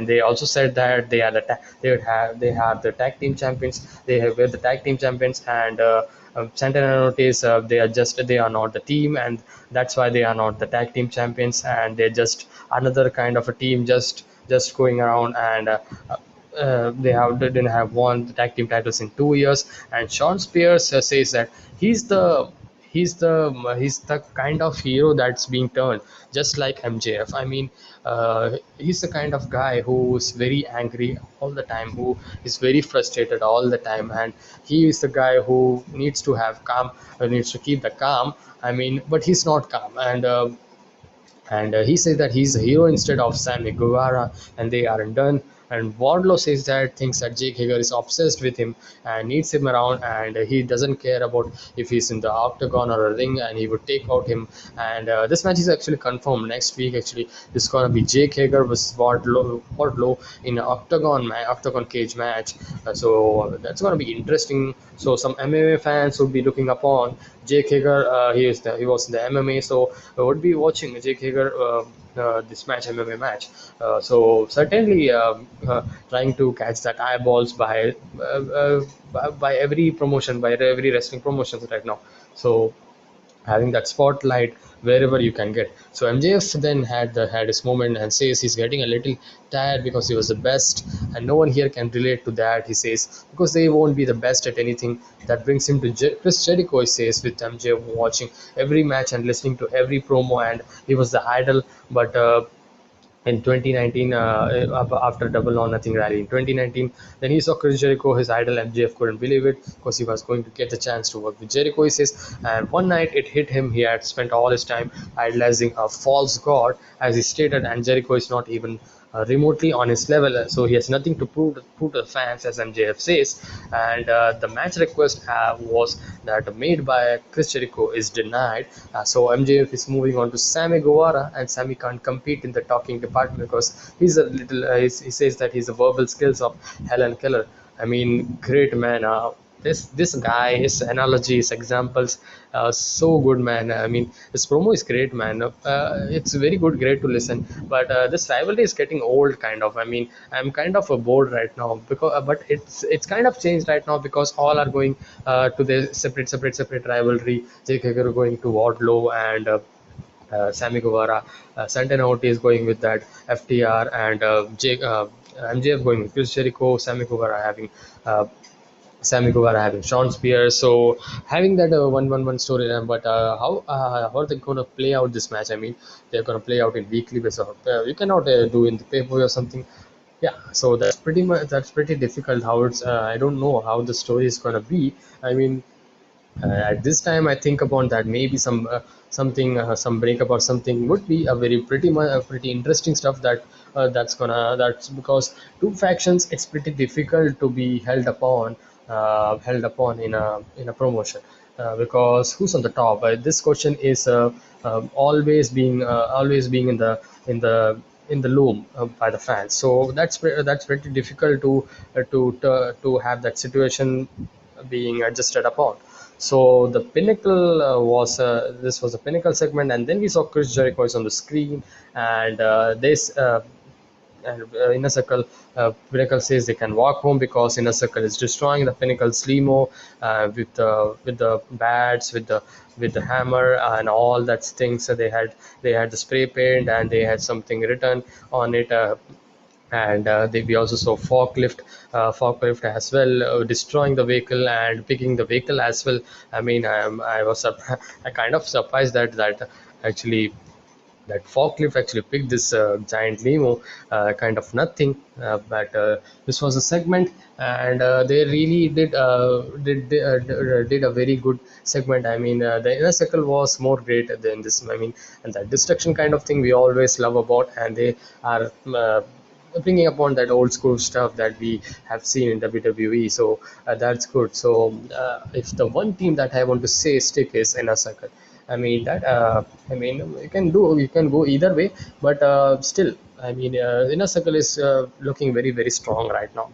they also said that they have the tag team champions, were the tag team champions, and Santana and Ortiz, they are not the team, and that's why they are not the tag team champions, and they're just another kind of a team, just going around, and they didn't have won the tag team titles in 2 years. And Sean Spears says that he's the he's the kind of hero that's being turned just like MJF. I mean, he's the kind of guy who's very angry all the time, who is very frustrated all the time, and he is the guy who needs to have calm, needs to keep the calm. I mean, but he's not calm, and he says that he's a hero instead of Sammy Guevara, and they aren't done. And Wardlow says that thinks that Jake Hager is obsessed with him and needs him around, and he doesn't care about if he's in the octagon or a ring, and he would take out him. And this match is actually confirmed next week. Actually, this is gonna be Jake Hager versus Wardlow in an octagon cage match. So that's gonna be interesting. So some MMA fans would be looking upon Jake Hager. He was in the MMA, so I would be watching Jake Hager this match, MMA match. So certainly trying to catch that eyeballs by every promotion, by every wrestling promotions right now. So having that spotlight wherever you can get. So MJF then had his moment and says he's getting a little tired because he was the best, and no one here can relate to that. He says because they won't be the best at anything. That brings him to Chris Jericho. He says with MJF watching every match and listening to every promo, and he was the idol, but. In 2019, after Double or Nothing rally in 2019, then he saw Chris Jericho, his idol. MJF couldn't believe it because he was going to get the chance to work with Jericho, he says. And one night it hit him. He had spent all his time idolizing a false god, as he stated, and Jericho is not even remotely on his level, so he has nothing to prove to the fans, as MJF says. And the match request was that made by Chris Jericho is denied. So MJF is moving on to Sammy Guevara, and Sammy can't compete in the talking department because he's a little. He says that he's the verbal skills of Helen Keller. I mean, great man. This guy, his analogies, examples, so good, man. I mean, his promo is great, man. It's very good, great to listen. But this rivalry is getting old, kind of. I mean, I'm kind of bored right now because, but it's kind of changed right now because all are going to their separate rivalry. Jake Hager going to Wardlow, and Sammy Guevara, Santana Ortiz going with that FTR, and MJF going with Chris Jericho, uh, Sammy Guevara having Sean Spears. So having that 1-1-1 storyline, but how are they going to play out this match? I mean, they're going to play out in weekly basis. You cannot do in the paper or something. Yeah, so that's pretty difficult. How it's I don't know how the story is going to be. I mean, at this time, I think upon that maybe some breakup or something would be a pretty interesting stuff that's because two factions, it's pretty difficult to be held upon in a promotion, because who's on the top? This question is always being in the loom by the fans. So that's pretty difficult to have that situation being adjusted upon. So the pinnacle was this was a pinnacle segment, and then we saw Chris Jericho is on the screen, and this Inner Circle, Pinnacle says they can walk home because Inner Circle is destroying the Pinnacle's limo with the bats, with the hammer and all that things. So they had the spray paint, and they had something written on it. And we also saw forklift as well, destroying the vehicle and picking the vehicle as well. I mean, I was I kind of surprised that actually that forklift actually picked this giant limo, kind of nothing. But this was a segment, and they really did a very good segment. I mean, the inner circle was more great than this. I mean, and that destruction kind of thing we always love about, and they are. Bringing upon that old school stuff that we have seen in WWE, so that's good. So if the one team that I want to say stick is Inner Circle, I mean that you can go either way, but still, I mean, Inner Circle is looking very very strong right now.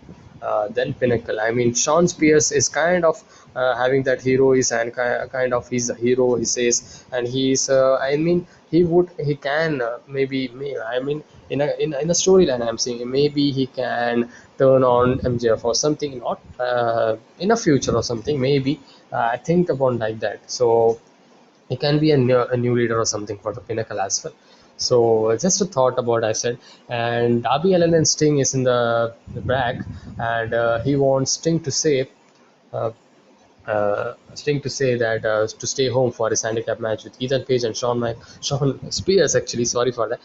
Then Pinnacle. I mean, Sean Spears is kind of having that heroes and kind of he's a hero. He says, and he's. I mean, he can I mean, in a storyline, I'm saying maybe he can turn on MJF or something, not in a future or something. Maybe I think about like that. So he can be a new leader or something for the Pinnacle as well. So just a thought about I said, and Darby Allin and Sting is in the back, and he wants Sting to say. Uh, Sting to say that to stay home for his handicap match with Ethan Page and Sean Spears. Actually, sorry for that.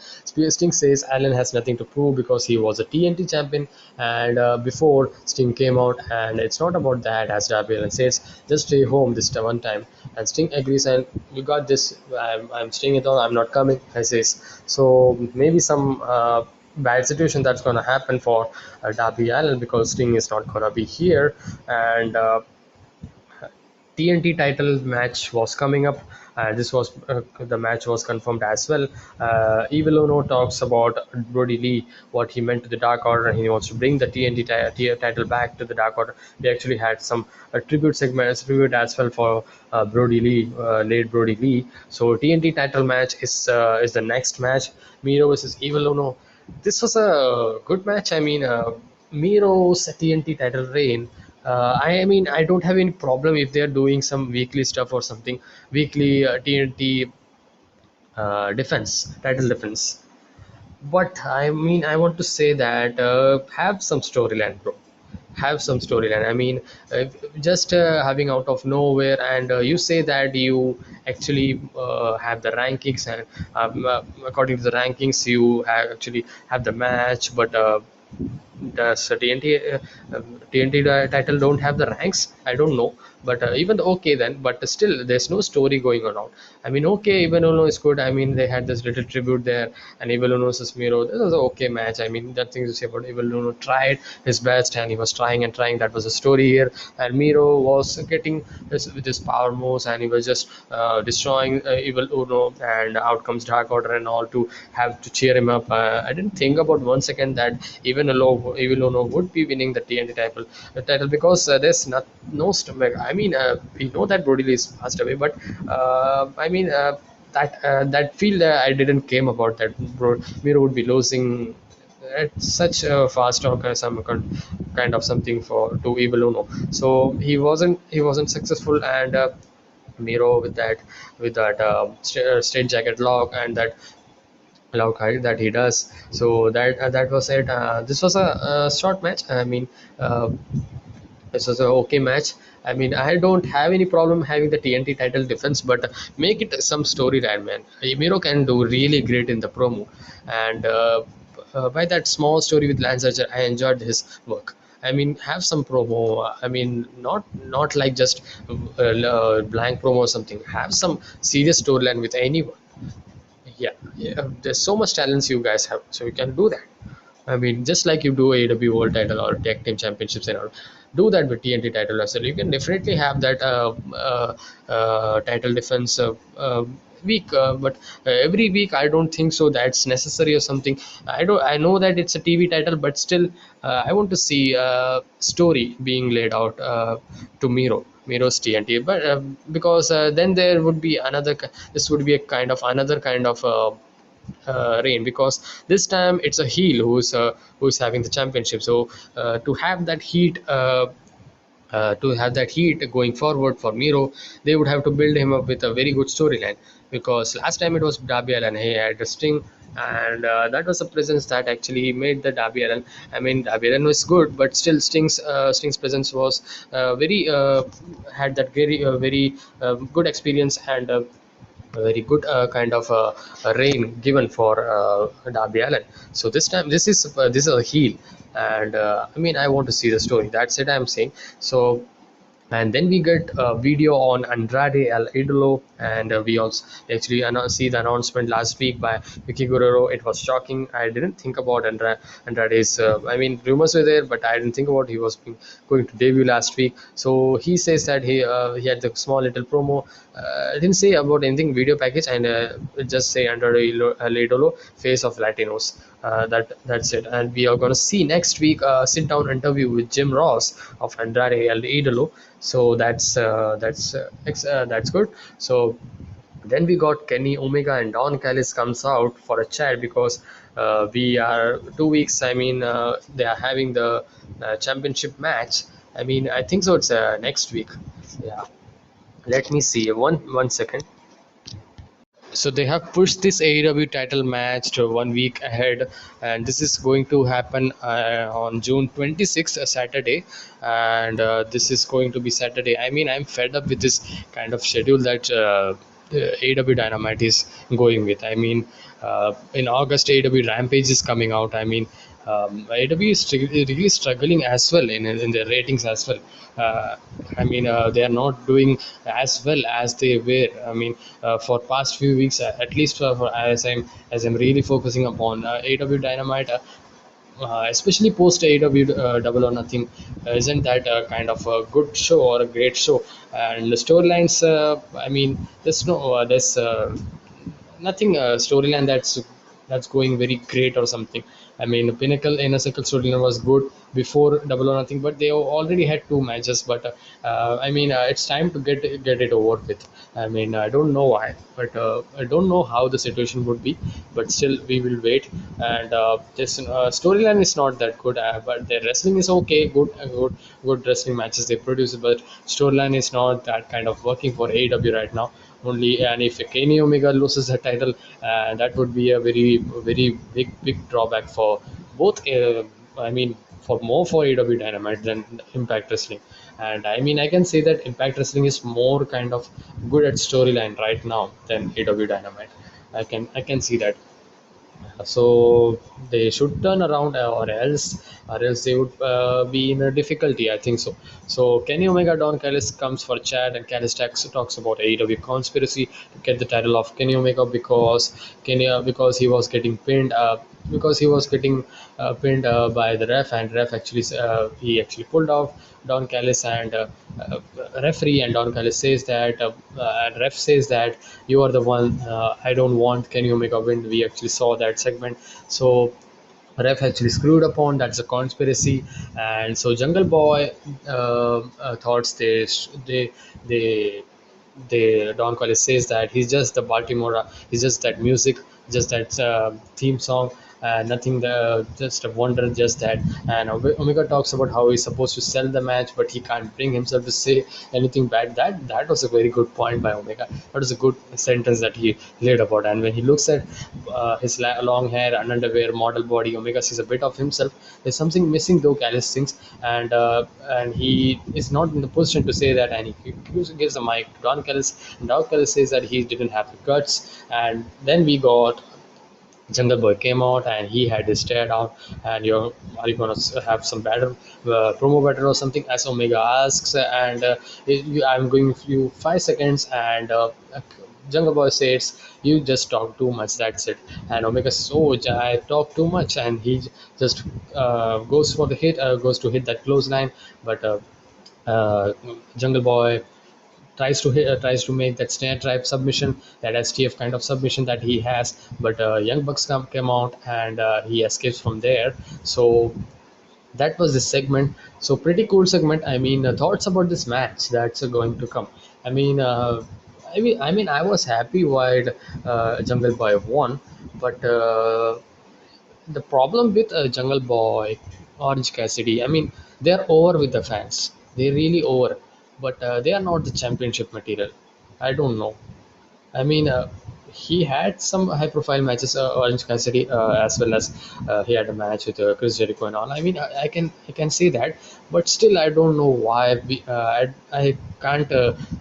Sting says Allen has nothing to prove because he was a TNT champion, and before Sting came out, and it's not about that. As Darby Allin says, just stay home this one time, and Sting agrees, and you got this. I'm staying at home. I'm not coming. I says so. Maybe some. Bad situation that's going to happen for Darby Allin because Sting is not going to be here, and TNT title match was coming up. This was the match was confirmed as well. Evil Uno talks about Brody Lee, what he meant to the Dark Order, and he wants to bring the TNT title back to the Dark Order. They actually had some tribute segments, tribute as well for Brody Lee, late Brody Lee. So TNT title match is the next match. Miro versus Evil Uno. This was a good match. I mean, Miro's TNT title reign. I mean, I don't have any problem if they're doing some weekly stuff or something, weekly TNT defense, title defense. But I mean, I want to say that have some storyline, bro. Have some storyline. I mean, just having out of nowhere, and you say that you actually have the rankings, and according to the rankings, you actually have the match, but does TNT title don't have the ranks? I don't know, but even okay then. But still, there's no story going on. I mean, okay, Evil Uno is good. I mean, they had this little tribute there, and Evil Uno versus Miro. This was an okay match. I mean, that thing to say about Evil Uno tried his best, and he was trying and trying. That was the story here, and Miro was getting with his power moves, and he was just destroying Evil Uno, and out comes Dark Order and all to have to cheer him up. I didn't think about 1 second that Evil Uno would be winning the TNT title because there's not no stomach. I mean, we know that Brody Lee is passed away, but I mean that field I didn't came about that Miro would be losing at such a fast or kind of something for to Evil Uno. So he wasn't successful, and Miro with that straight jacket lock and that loud height that he does. So that was it. This was a short match. I mean, this was a okay match. I mean, I don't have any problem having the TNT title defense, but make it some storyline, man. Miro can do really great in the promo, and by that small story with Lance Archer, I enjoyed his work. I mean, have some promo. I mean, not like just blank promo or something. Have some serious storyline with anyone. Yeah, there's so much talents you guys have, so you can do that. I mean, just like you do AEW World Title or Tag Team Championships and all, do that with TNT title as well. You can definitely have that title defense week, but every week I don't think so. That's necessary or something. I don't. I know that it's a TV title, but still, I want to see story being laid out to Miro's TNT, but because then there would be this would be a kind of another kind of reign, because this time it's a heel who's having the championship. So to have that heat going forward for Miro, they would have to build him up with a very good storyline, because last time it was Darby Allin, he had a Sting, and that was a presence that actually made the Darby Allin. I mean, Darby Allin was good, but still Sting's presence was very had that very good experience, and a very good kind of reign given for Darby Allin. So this time, this is a heel, and I mean, I want to see the story. That's it. I'm saying so. and then we get a video on Andrade El Idolo, and we also actually see the announcement last week by Vicky Guerrero. It was shocking. I didn't think about Andrade's. I mean, rumors were there, but I didn't think about he was going to debut last week. So he says that he had the small little promo. Didn't say about anything video package, and just say Andrade El Idolo, face of Latinos. That's it, and we are going to see next week a sit down interview with Jim Ross of Andrade El Idolo. So that's good. So then we got Kenny Omega and Don Callis comes out for a chat because we are 2 weeks. I mean, they are having the championship match. I mean, I think so. It's next week. Yeah. Let me see. One second. So they have pushed this AEW title match to 1 week ahead, and this is going to happen on June 26th, a Saturday, and this is going to be Saturday. I mean, I'm fed up with this kind of schedule that AEW Dynamite is going with. I mean, in August, AEW Rampage is coming out. I mean, AEW is really struggling as well in their ratings as well. I mean, they are not doing as well as they were. I mean, for past few weeks, at least as I'm really focusing upon AEW Dynamite. Especially post AEW Double or Nothing, isn't that a kind of a good show or a great show? And the storylines, I mean, there's nothing storyline that's going very great or something. I mean, the Pinnacle Inner Circle storyline was good before Double or Nothing, but they already had two matches. But I mean, it's time to get it over with. I mean, I don't know why, but I don't know how the situation would be. But still, we will wait. And this storyline is not that good, but the wrestling is okay. Good wrestling matches they produce, but storyline is not that kind of working for AEW right now only. And if Kenny Omega loses the title, that would be a very big drawback for both. I mean, for AEW Dynamite than Impact Wrestling. And I mean, I can say that Impact Wrestling is more kind of good at storyline right now than AEW Dynamite. I can see that. So they should turn around, or else they would be in a difficulty, I think so. So Kenny Omega Don Callis comes for chat, and Callis talks about AEW conspiracy to get the title of Kenny Omega because he was getting pinned, pinned by the ref, and ref actually he actually pulled off Don Callis, and referee, and Don Callis says that and ref says that you are the one. I don't want Kenny Omega win. We actually saw that segment. So ref actually screwed upon. That's a conspiracy. And so Jungle Boy thoughts they Don Callis says that he's just the Baltimore, he's just that music, just that theme song, nothing, just a wonder, just that. And Omega talks about how he's supposed to sell the match, but he can't bring himself to say anything bad. That was a very good point by Omega. That was a good sentence that he laid about. And when he looks at his long hair and underwear model body, Omega sees a bit of himself. There's something missing though, Callis thinks, and he is not in the position to say that, and he gives the mic to Don Callis, and Don Callis says that he didn't have the guts. And then we got Jungle Boy came out, and he had his stare down, and are you gonna have some better promo better or something, as Omega asks. And I'm going you 5 seconds, and Jungle Boy says, you just talk too much, that's it. And Omega says, oh, I talk too much, and he just goes for the hit, goes to hit that clothesline. But uh, Jungle Boy tries to make that snare trap submission, that STF kind of submission that he has. But Young Bucks came out, and he escapes from there. So that was the segment. So pretty cool segment. I mean, thoughts about this match that's going to come. I mean, I was happy while Jungle Boy won, but the problem with Jungle Boy, Orange Cassidy, I mean, they're over with the fans. They're really over, but they are not the championship material. I don't know. I mean, he had some high-profile matches, Orange Cassidy, as well as he had a match with Chris Jericho and all. I mean, I can say that, but still, I don't know why I can't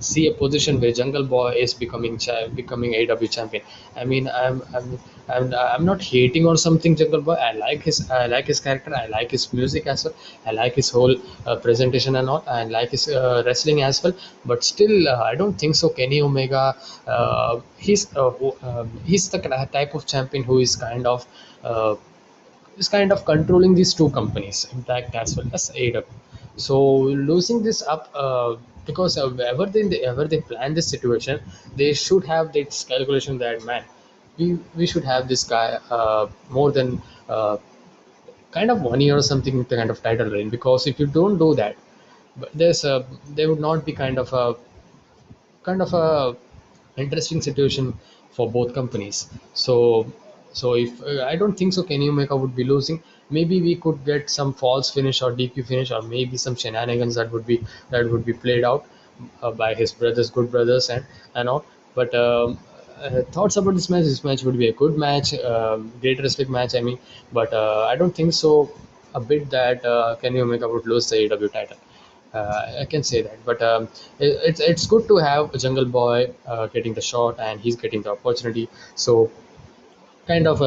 see a position where Jungle Boy is becoming AW champion. I mean, I'm not hating or something Jungle Boy. I like his character. I like his music as well. I like his whole presentation and all. I like his wrestling as well. But still, I don't think so. Kenny Omega, he's the type of champion who uh, is kind of controlling these two companies, Impact as well as AEW. So losing this up, because ever they plan this situation, they should have this calculation that, man, we should have this guy more than kind of 1 year or something, the kind of title reign. Because if you don't do that, but there would not be kind of a interesting situation for both companies. So if I don't think so Kenny Omega would be losing. Maybe we could get some false finish or DQ finish, or maybe some shenanigans that would be played out by his brothers, good brothers, and all. But thoughts about this match? This match would be a good match, great respect match. I mean, but I don't think so a bit that Kenny Omega would lose the AEW title. I can say that, but it's good to have Jungle Boy getting the shot, and he's getting the opportunity. So kind of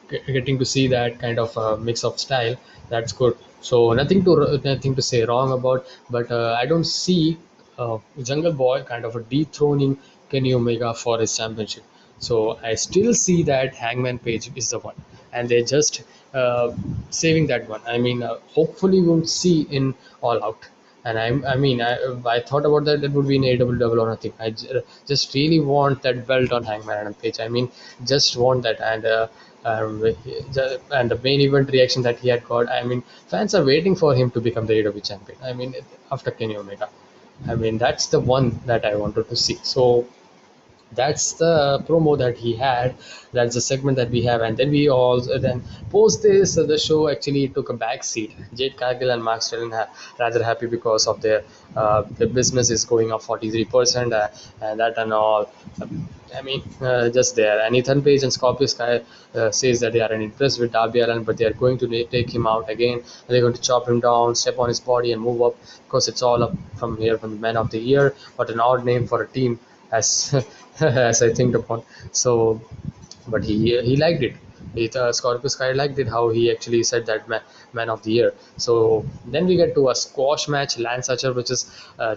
getting to see that kind of mix of style, that's good. So nothing to say wrong about. But I don't see Jungle Boy kind of a dethroning Kenny Omega for his championship. So I still see that Hangman Page is the one, and they're just saving that one. I mean, hopefully we'll see in All Out. And I thought about that. That would be in AEW Double or Nothing. Just really want that belt on Hangman Adam Page. I mean, just want that. And the main event reaction that he had got. I mean, fans are waiting for him to become the AEW champion. I mean, after Kenny Omega. I mean, that's the one that I wanted to see. So that's the promo that he had. That's the segment that we have. And then we all then post this, the show actually took a back seat. Jade Cargill and Mark Sterling are rather happy because of their business is going up 43%, and that and all. Just there. And Ethan Page and Scorpio Sky says that they are impressed with Darby Allin, but they are going to take him out again. And they're going to chop him down, step on his body, and move up, because it's all up from here, from the Man of the Year. What an odd name for a team, as as I think upon. So, but he liked it. Scorpio Sky liked it how he actually said that man of the year. So then we get to a squash match, Lance Archer versus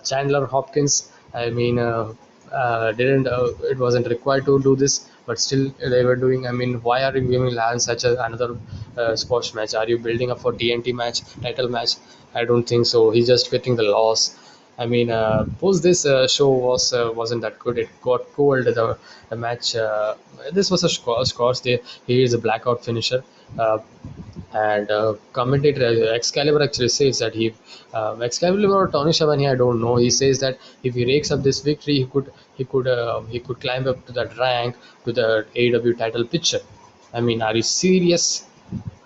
Chandler Hopkins. I mean, didn't it wasn't required to do this, but still they were doing. I mean, why are you giving Lance Archer another squash match? Are you building up for TNT match, title match? I don't think so. He's just getting the loss. I mean, post this show wasn't that good. It got cold. The match. This was a score. He is a blackout finisher. And commentator Excalibur actually says that Excalibur or Tony Schiavone, I don't know. He says that if he rakes up this victory, he could climb up to that rank, to the AEW title picture. I mean, are you serious?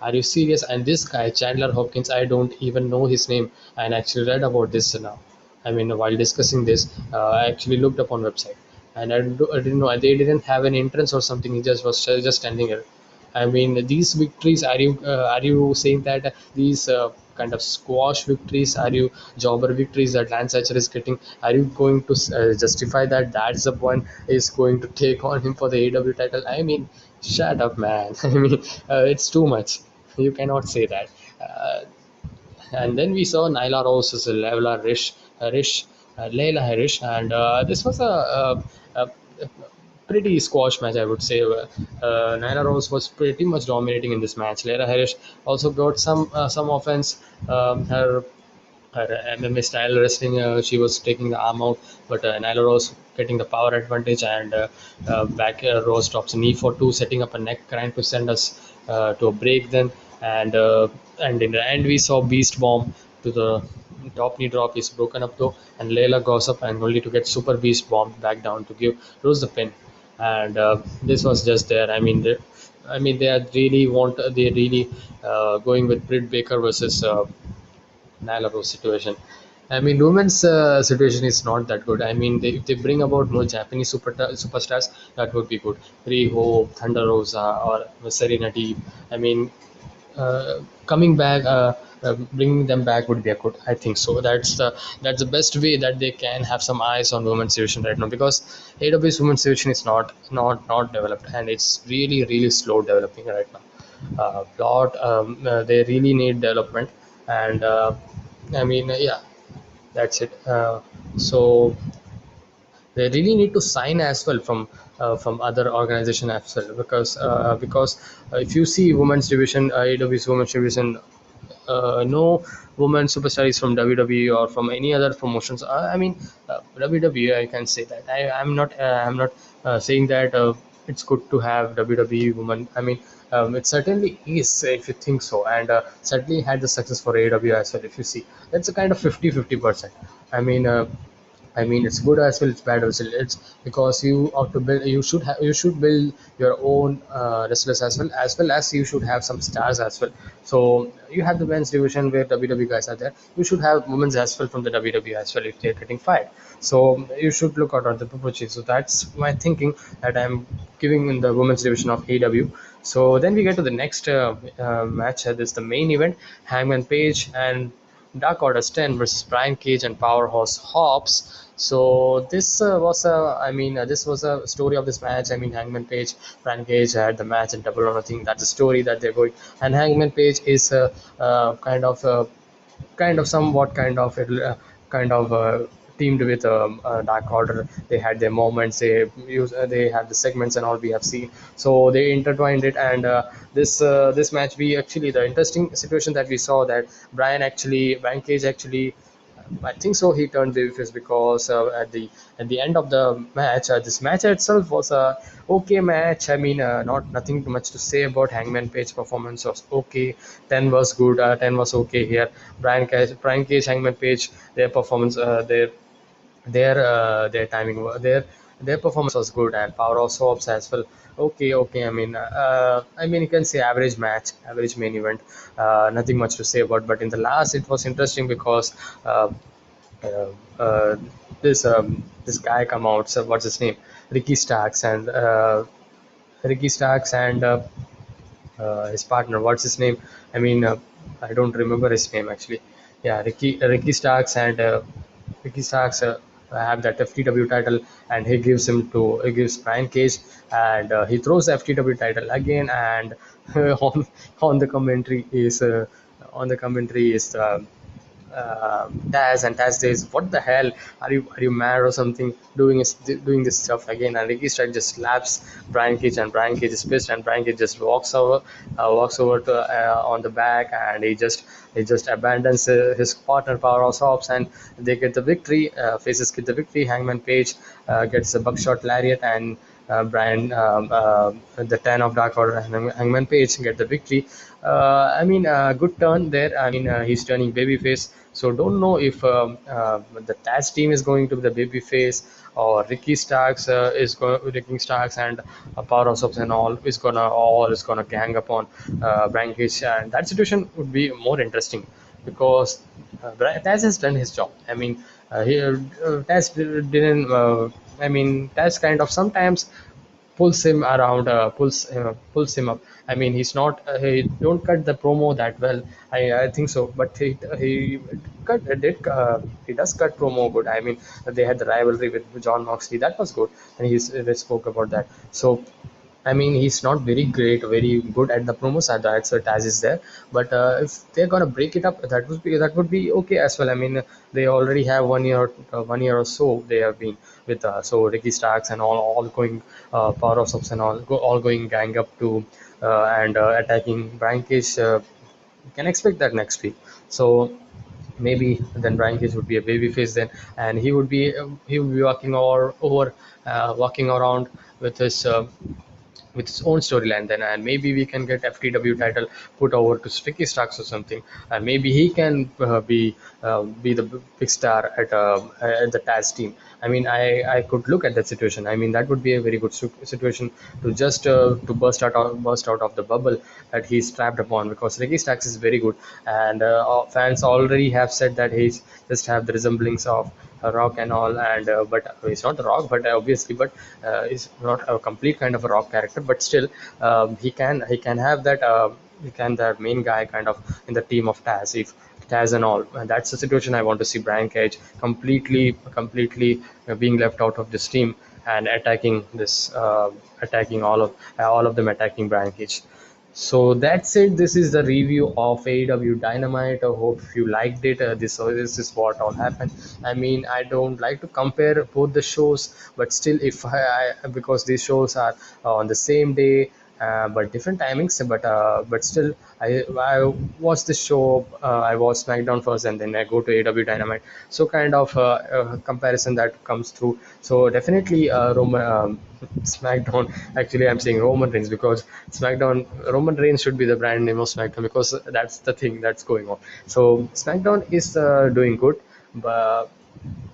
Are you serious? And this guy, Chandler Hopkins, I don't even know his name. And actually read about this now. I mean, while discussing this, I actually looked up on website, and I didn't know they didn't have an entrance or something. He just was just standing here. I mean, these victories. Are you saying that these kind of squash victories? Are you jobber victories that Lance Archer is getting? Are you going to justify that? That's the one is going to take on him for the AEW title. I mean, shut up, man. I mean, it's too much. You cannot say that. And then we saw Nyla Rose as Layla Harish, and this was a pretty squash match, I would say. Nyla Rose was pretty much dominating in this match. Layla Harish also got some offense. Her MMA style wrestling, she was taking the arm out, but Nyla Rose getting the power advantage, and back Rose drops a knee for two, setting up a neck crank to send us to a break. Then and in the end we saw Beast Bomb to the top knee drop is broken up though, and Layla goes up and only to get Super Beast Bomb back down to give Rose the pin. And this was just there. They are really going with Britt Baker versus Nyla Rose situation. I mean, women's situation is not that good. I mean, if they bring about more Japanese superstars, that would be good. Riho, Thunder Rosa, or Serena Deeb. I mean, coming back. bringing them back would be a good. I think so. That's the best way that they can have some eyes on women's division right now, because AW's women's division is not developed, and it's really slow developing right now. They really need development, and yeah, that's it. So they really need to sign as well from other organization as well, because if you see women's division, AW's women's division, no woman superstar is from WWE or from any other promotions. WWE, I can say that. I'm not saying that it's good to have WWE woman. It certainly is if you think so, and certainly had the success for AEW as well. If you see, that's a kind of 50-50%. I mean. It's good as well, it's bad as well. It's because you ought to build. You should build your own wrestlers as well as you should have some stars as well. So you have the men's division where WWE guys are there. You should have women's as well from the WWE as well if they're getting fired. So you should look out on the proportions. So that's my thinking that I'm giving in the women's division of AEW. So then we get to the next match. This is the main event: Hangman Page and Dark Order 10 versus Brian Cage and Powerhouse Hobbs. So this was a story of this match. Hangman Page, Brian Cage had the match in Double or Nothing. That's the story that they're going. And Hangman Page is somewhat kind of teamed with Dark Order. They had their moments. They had the segments and all we have seen. So they intertwined it, and this match, we actually, the interesting situation that we saw, that Brian Cage actually, I think so, he turned babyface because at the end of the match, this match itself was a okay match. Not nothing too much to say about Hangman Page performance was okay. 10 was good. 10 was okay here. Brian Cage, Hangman Page, their performance, their timing, their performance was good, and Power of Soaps as well. Okay. You can say average match, average main event. Nothing much to say about. But in the last, it was interesting because uh, uh, this guy come out. So what's his name? Ricky Starks and Ricky Starks and his partner. What's his name? I mean, uh, I don't remember his name actually. Yeah, Ricky Starks and Ricky Starks have that FTW title, and he gives Brian Cage, and he throws the FTW title again, and on on the commentary is Taz, and Taz says, "What the hell? Are you mad or something? Doing this stuff again?" And Ricky Stark just slaps Brian Cage, and Brian Cage is pissed, and Brian Cage just walks over to on the back, and he just abandons his partner Powerhouse Hobbs, and they get the victory. Faces get the victory. Hangman Page gets a buckshot lariat, and the 10 of Dark Order and Hangman Page get the victory. Good turn there. He's turning babyface. So don't know if the Taz team is going to be the babyface, or Ricky Starks and Power Subs and all is gonna gang up on Brian Cage, and that situation would be more interesting because Taz has done his job. Taz didn't. Taz kind of sometimes pulls him around, pulls him up. He's not, he don't cut the promo that well. I think so, but he does cut promo good. They had the rivalry with John Moxley, that was good, and they spoke about that. So he's not very great, very good at the promo side. That's what Taz is there, but if they're gonna break it up, that would be okay as well. They already have 1 year or so they have been with so Ricky Starks and all going power of subs and all going gang up to and attacking Brian Cage. You can expect that next week. So maybe then Brian Cage would be a babyface then, and he would be walking around with his own storyline then, and maybe we can get FTW title put over to Ricky Starks or something, and maybe he can be the big star at the Taz team. I could look at that situation. That would be a very good situation to just to burst out of the bubble that he's trapped upon, because Ricky Starks is very good, and fans already have said that he's just have the resemblance of a Rock and all, and but he's not the Rock, but obviously, but he's not a complete kind of a Rock character, but still he can have that. can the main guy kind of in the team of Taz, if Taz and all. And that's the situation I want to see. Brian Cage completely being left out of this team and attacking all of them, attacking Brian Cage. So that's it. This is the review of AEW Dynamite. I hope you liked it. This is what all happened. I mean, I don't like to compare both the shows, but still, if because these shows are on the same day, but different timings. But still, I watch the show. I watch SmackDown first, and then I go to AEW Dynamite. So kind of comparison that comes through. So definitely, Roman. SmackDown. Actually, I'm saying Roman Reigns because SmackDown. Roman Reigns should be the brand name of SmackDown because that's the thing that's going on. So SmackDown is doing good, but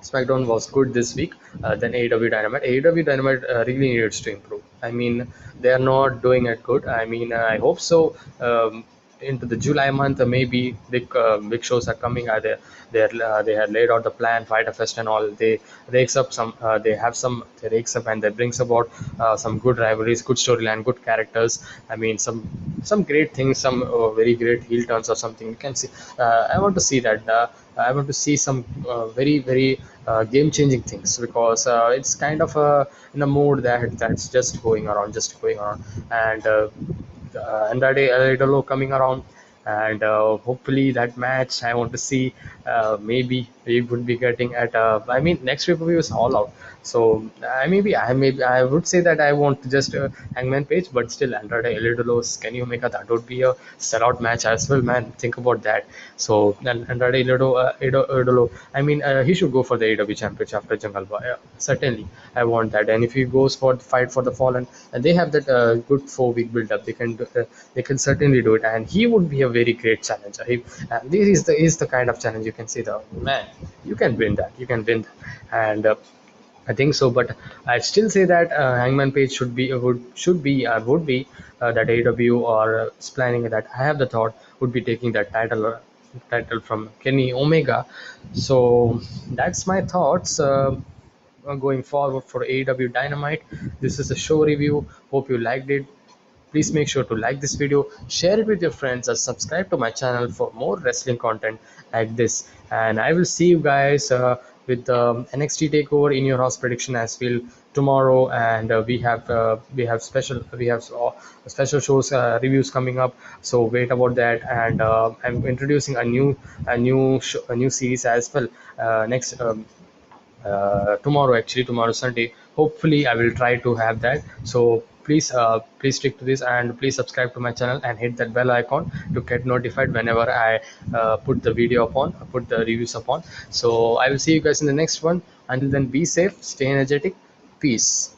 SmackDown was good this week. Then AEW Dynamite. AEW Dynamite really needs to improve. I mean, they are not doing it good. I mean, I hope so. Into the July month, maybe big shows are coming. They had laid out the plan, Fighter Fest and all. They rakes up some. They rakes up and they brings about some good rivalries, good storyline, good characters. I mean, some great things, some very great heel turns or something. You can see. I want to see that. I want to see some very game changing things because it's kind of in a mode that's just going around, and Andrade Idolo coming around, and hopefully that match I want to see. Maybe we would be getting at. I mean, next review is all out. So maybe I would say that I want just Hangman Page, but still Andrade Idolo's Kenny Omega, that would be a sellout match as well, man. Think about that. So Andrade Idolo, I mean, he should go for the AEW Championship after Jungle Boy. Certainly, I want that. And if he goes for the fight for the Fallen, and they have that good 4 week build up, they can certainly do it. And he would be a very great challenger. This is the kind of challenge you can see. The man, you can win that. You can win that, and. I think so, but I still say that Hangman Page would be that AW or is planning that. I have the thought would be taking that title from Kenny Omega. So that's my thoughts going forward for AW Dynamite. This is a show review. Hope you liked it. Please make sure to like this video, share it with your friends, and subscribe to my channel for more wrestling content like this. And I will see you guys with the NXT takeover in your house prediction as well tomorrow. And we have special shows reviews coming up. So wait about that. And I'm introducing a new series as well next. Tomorrow, actually tomorrow Sunday, hopefully I will try to have that. So please stick to this, and please subscribe to my channel and hit that bell icon to get notified whenever I put the reviews upon. So I will see you guys in the next one. Until then, be safe, stay energetic, peace.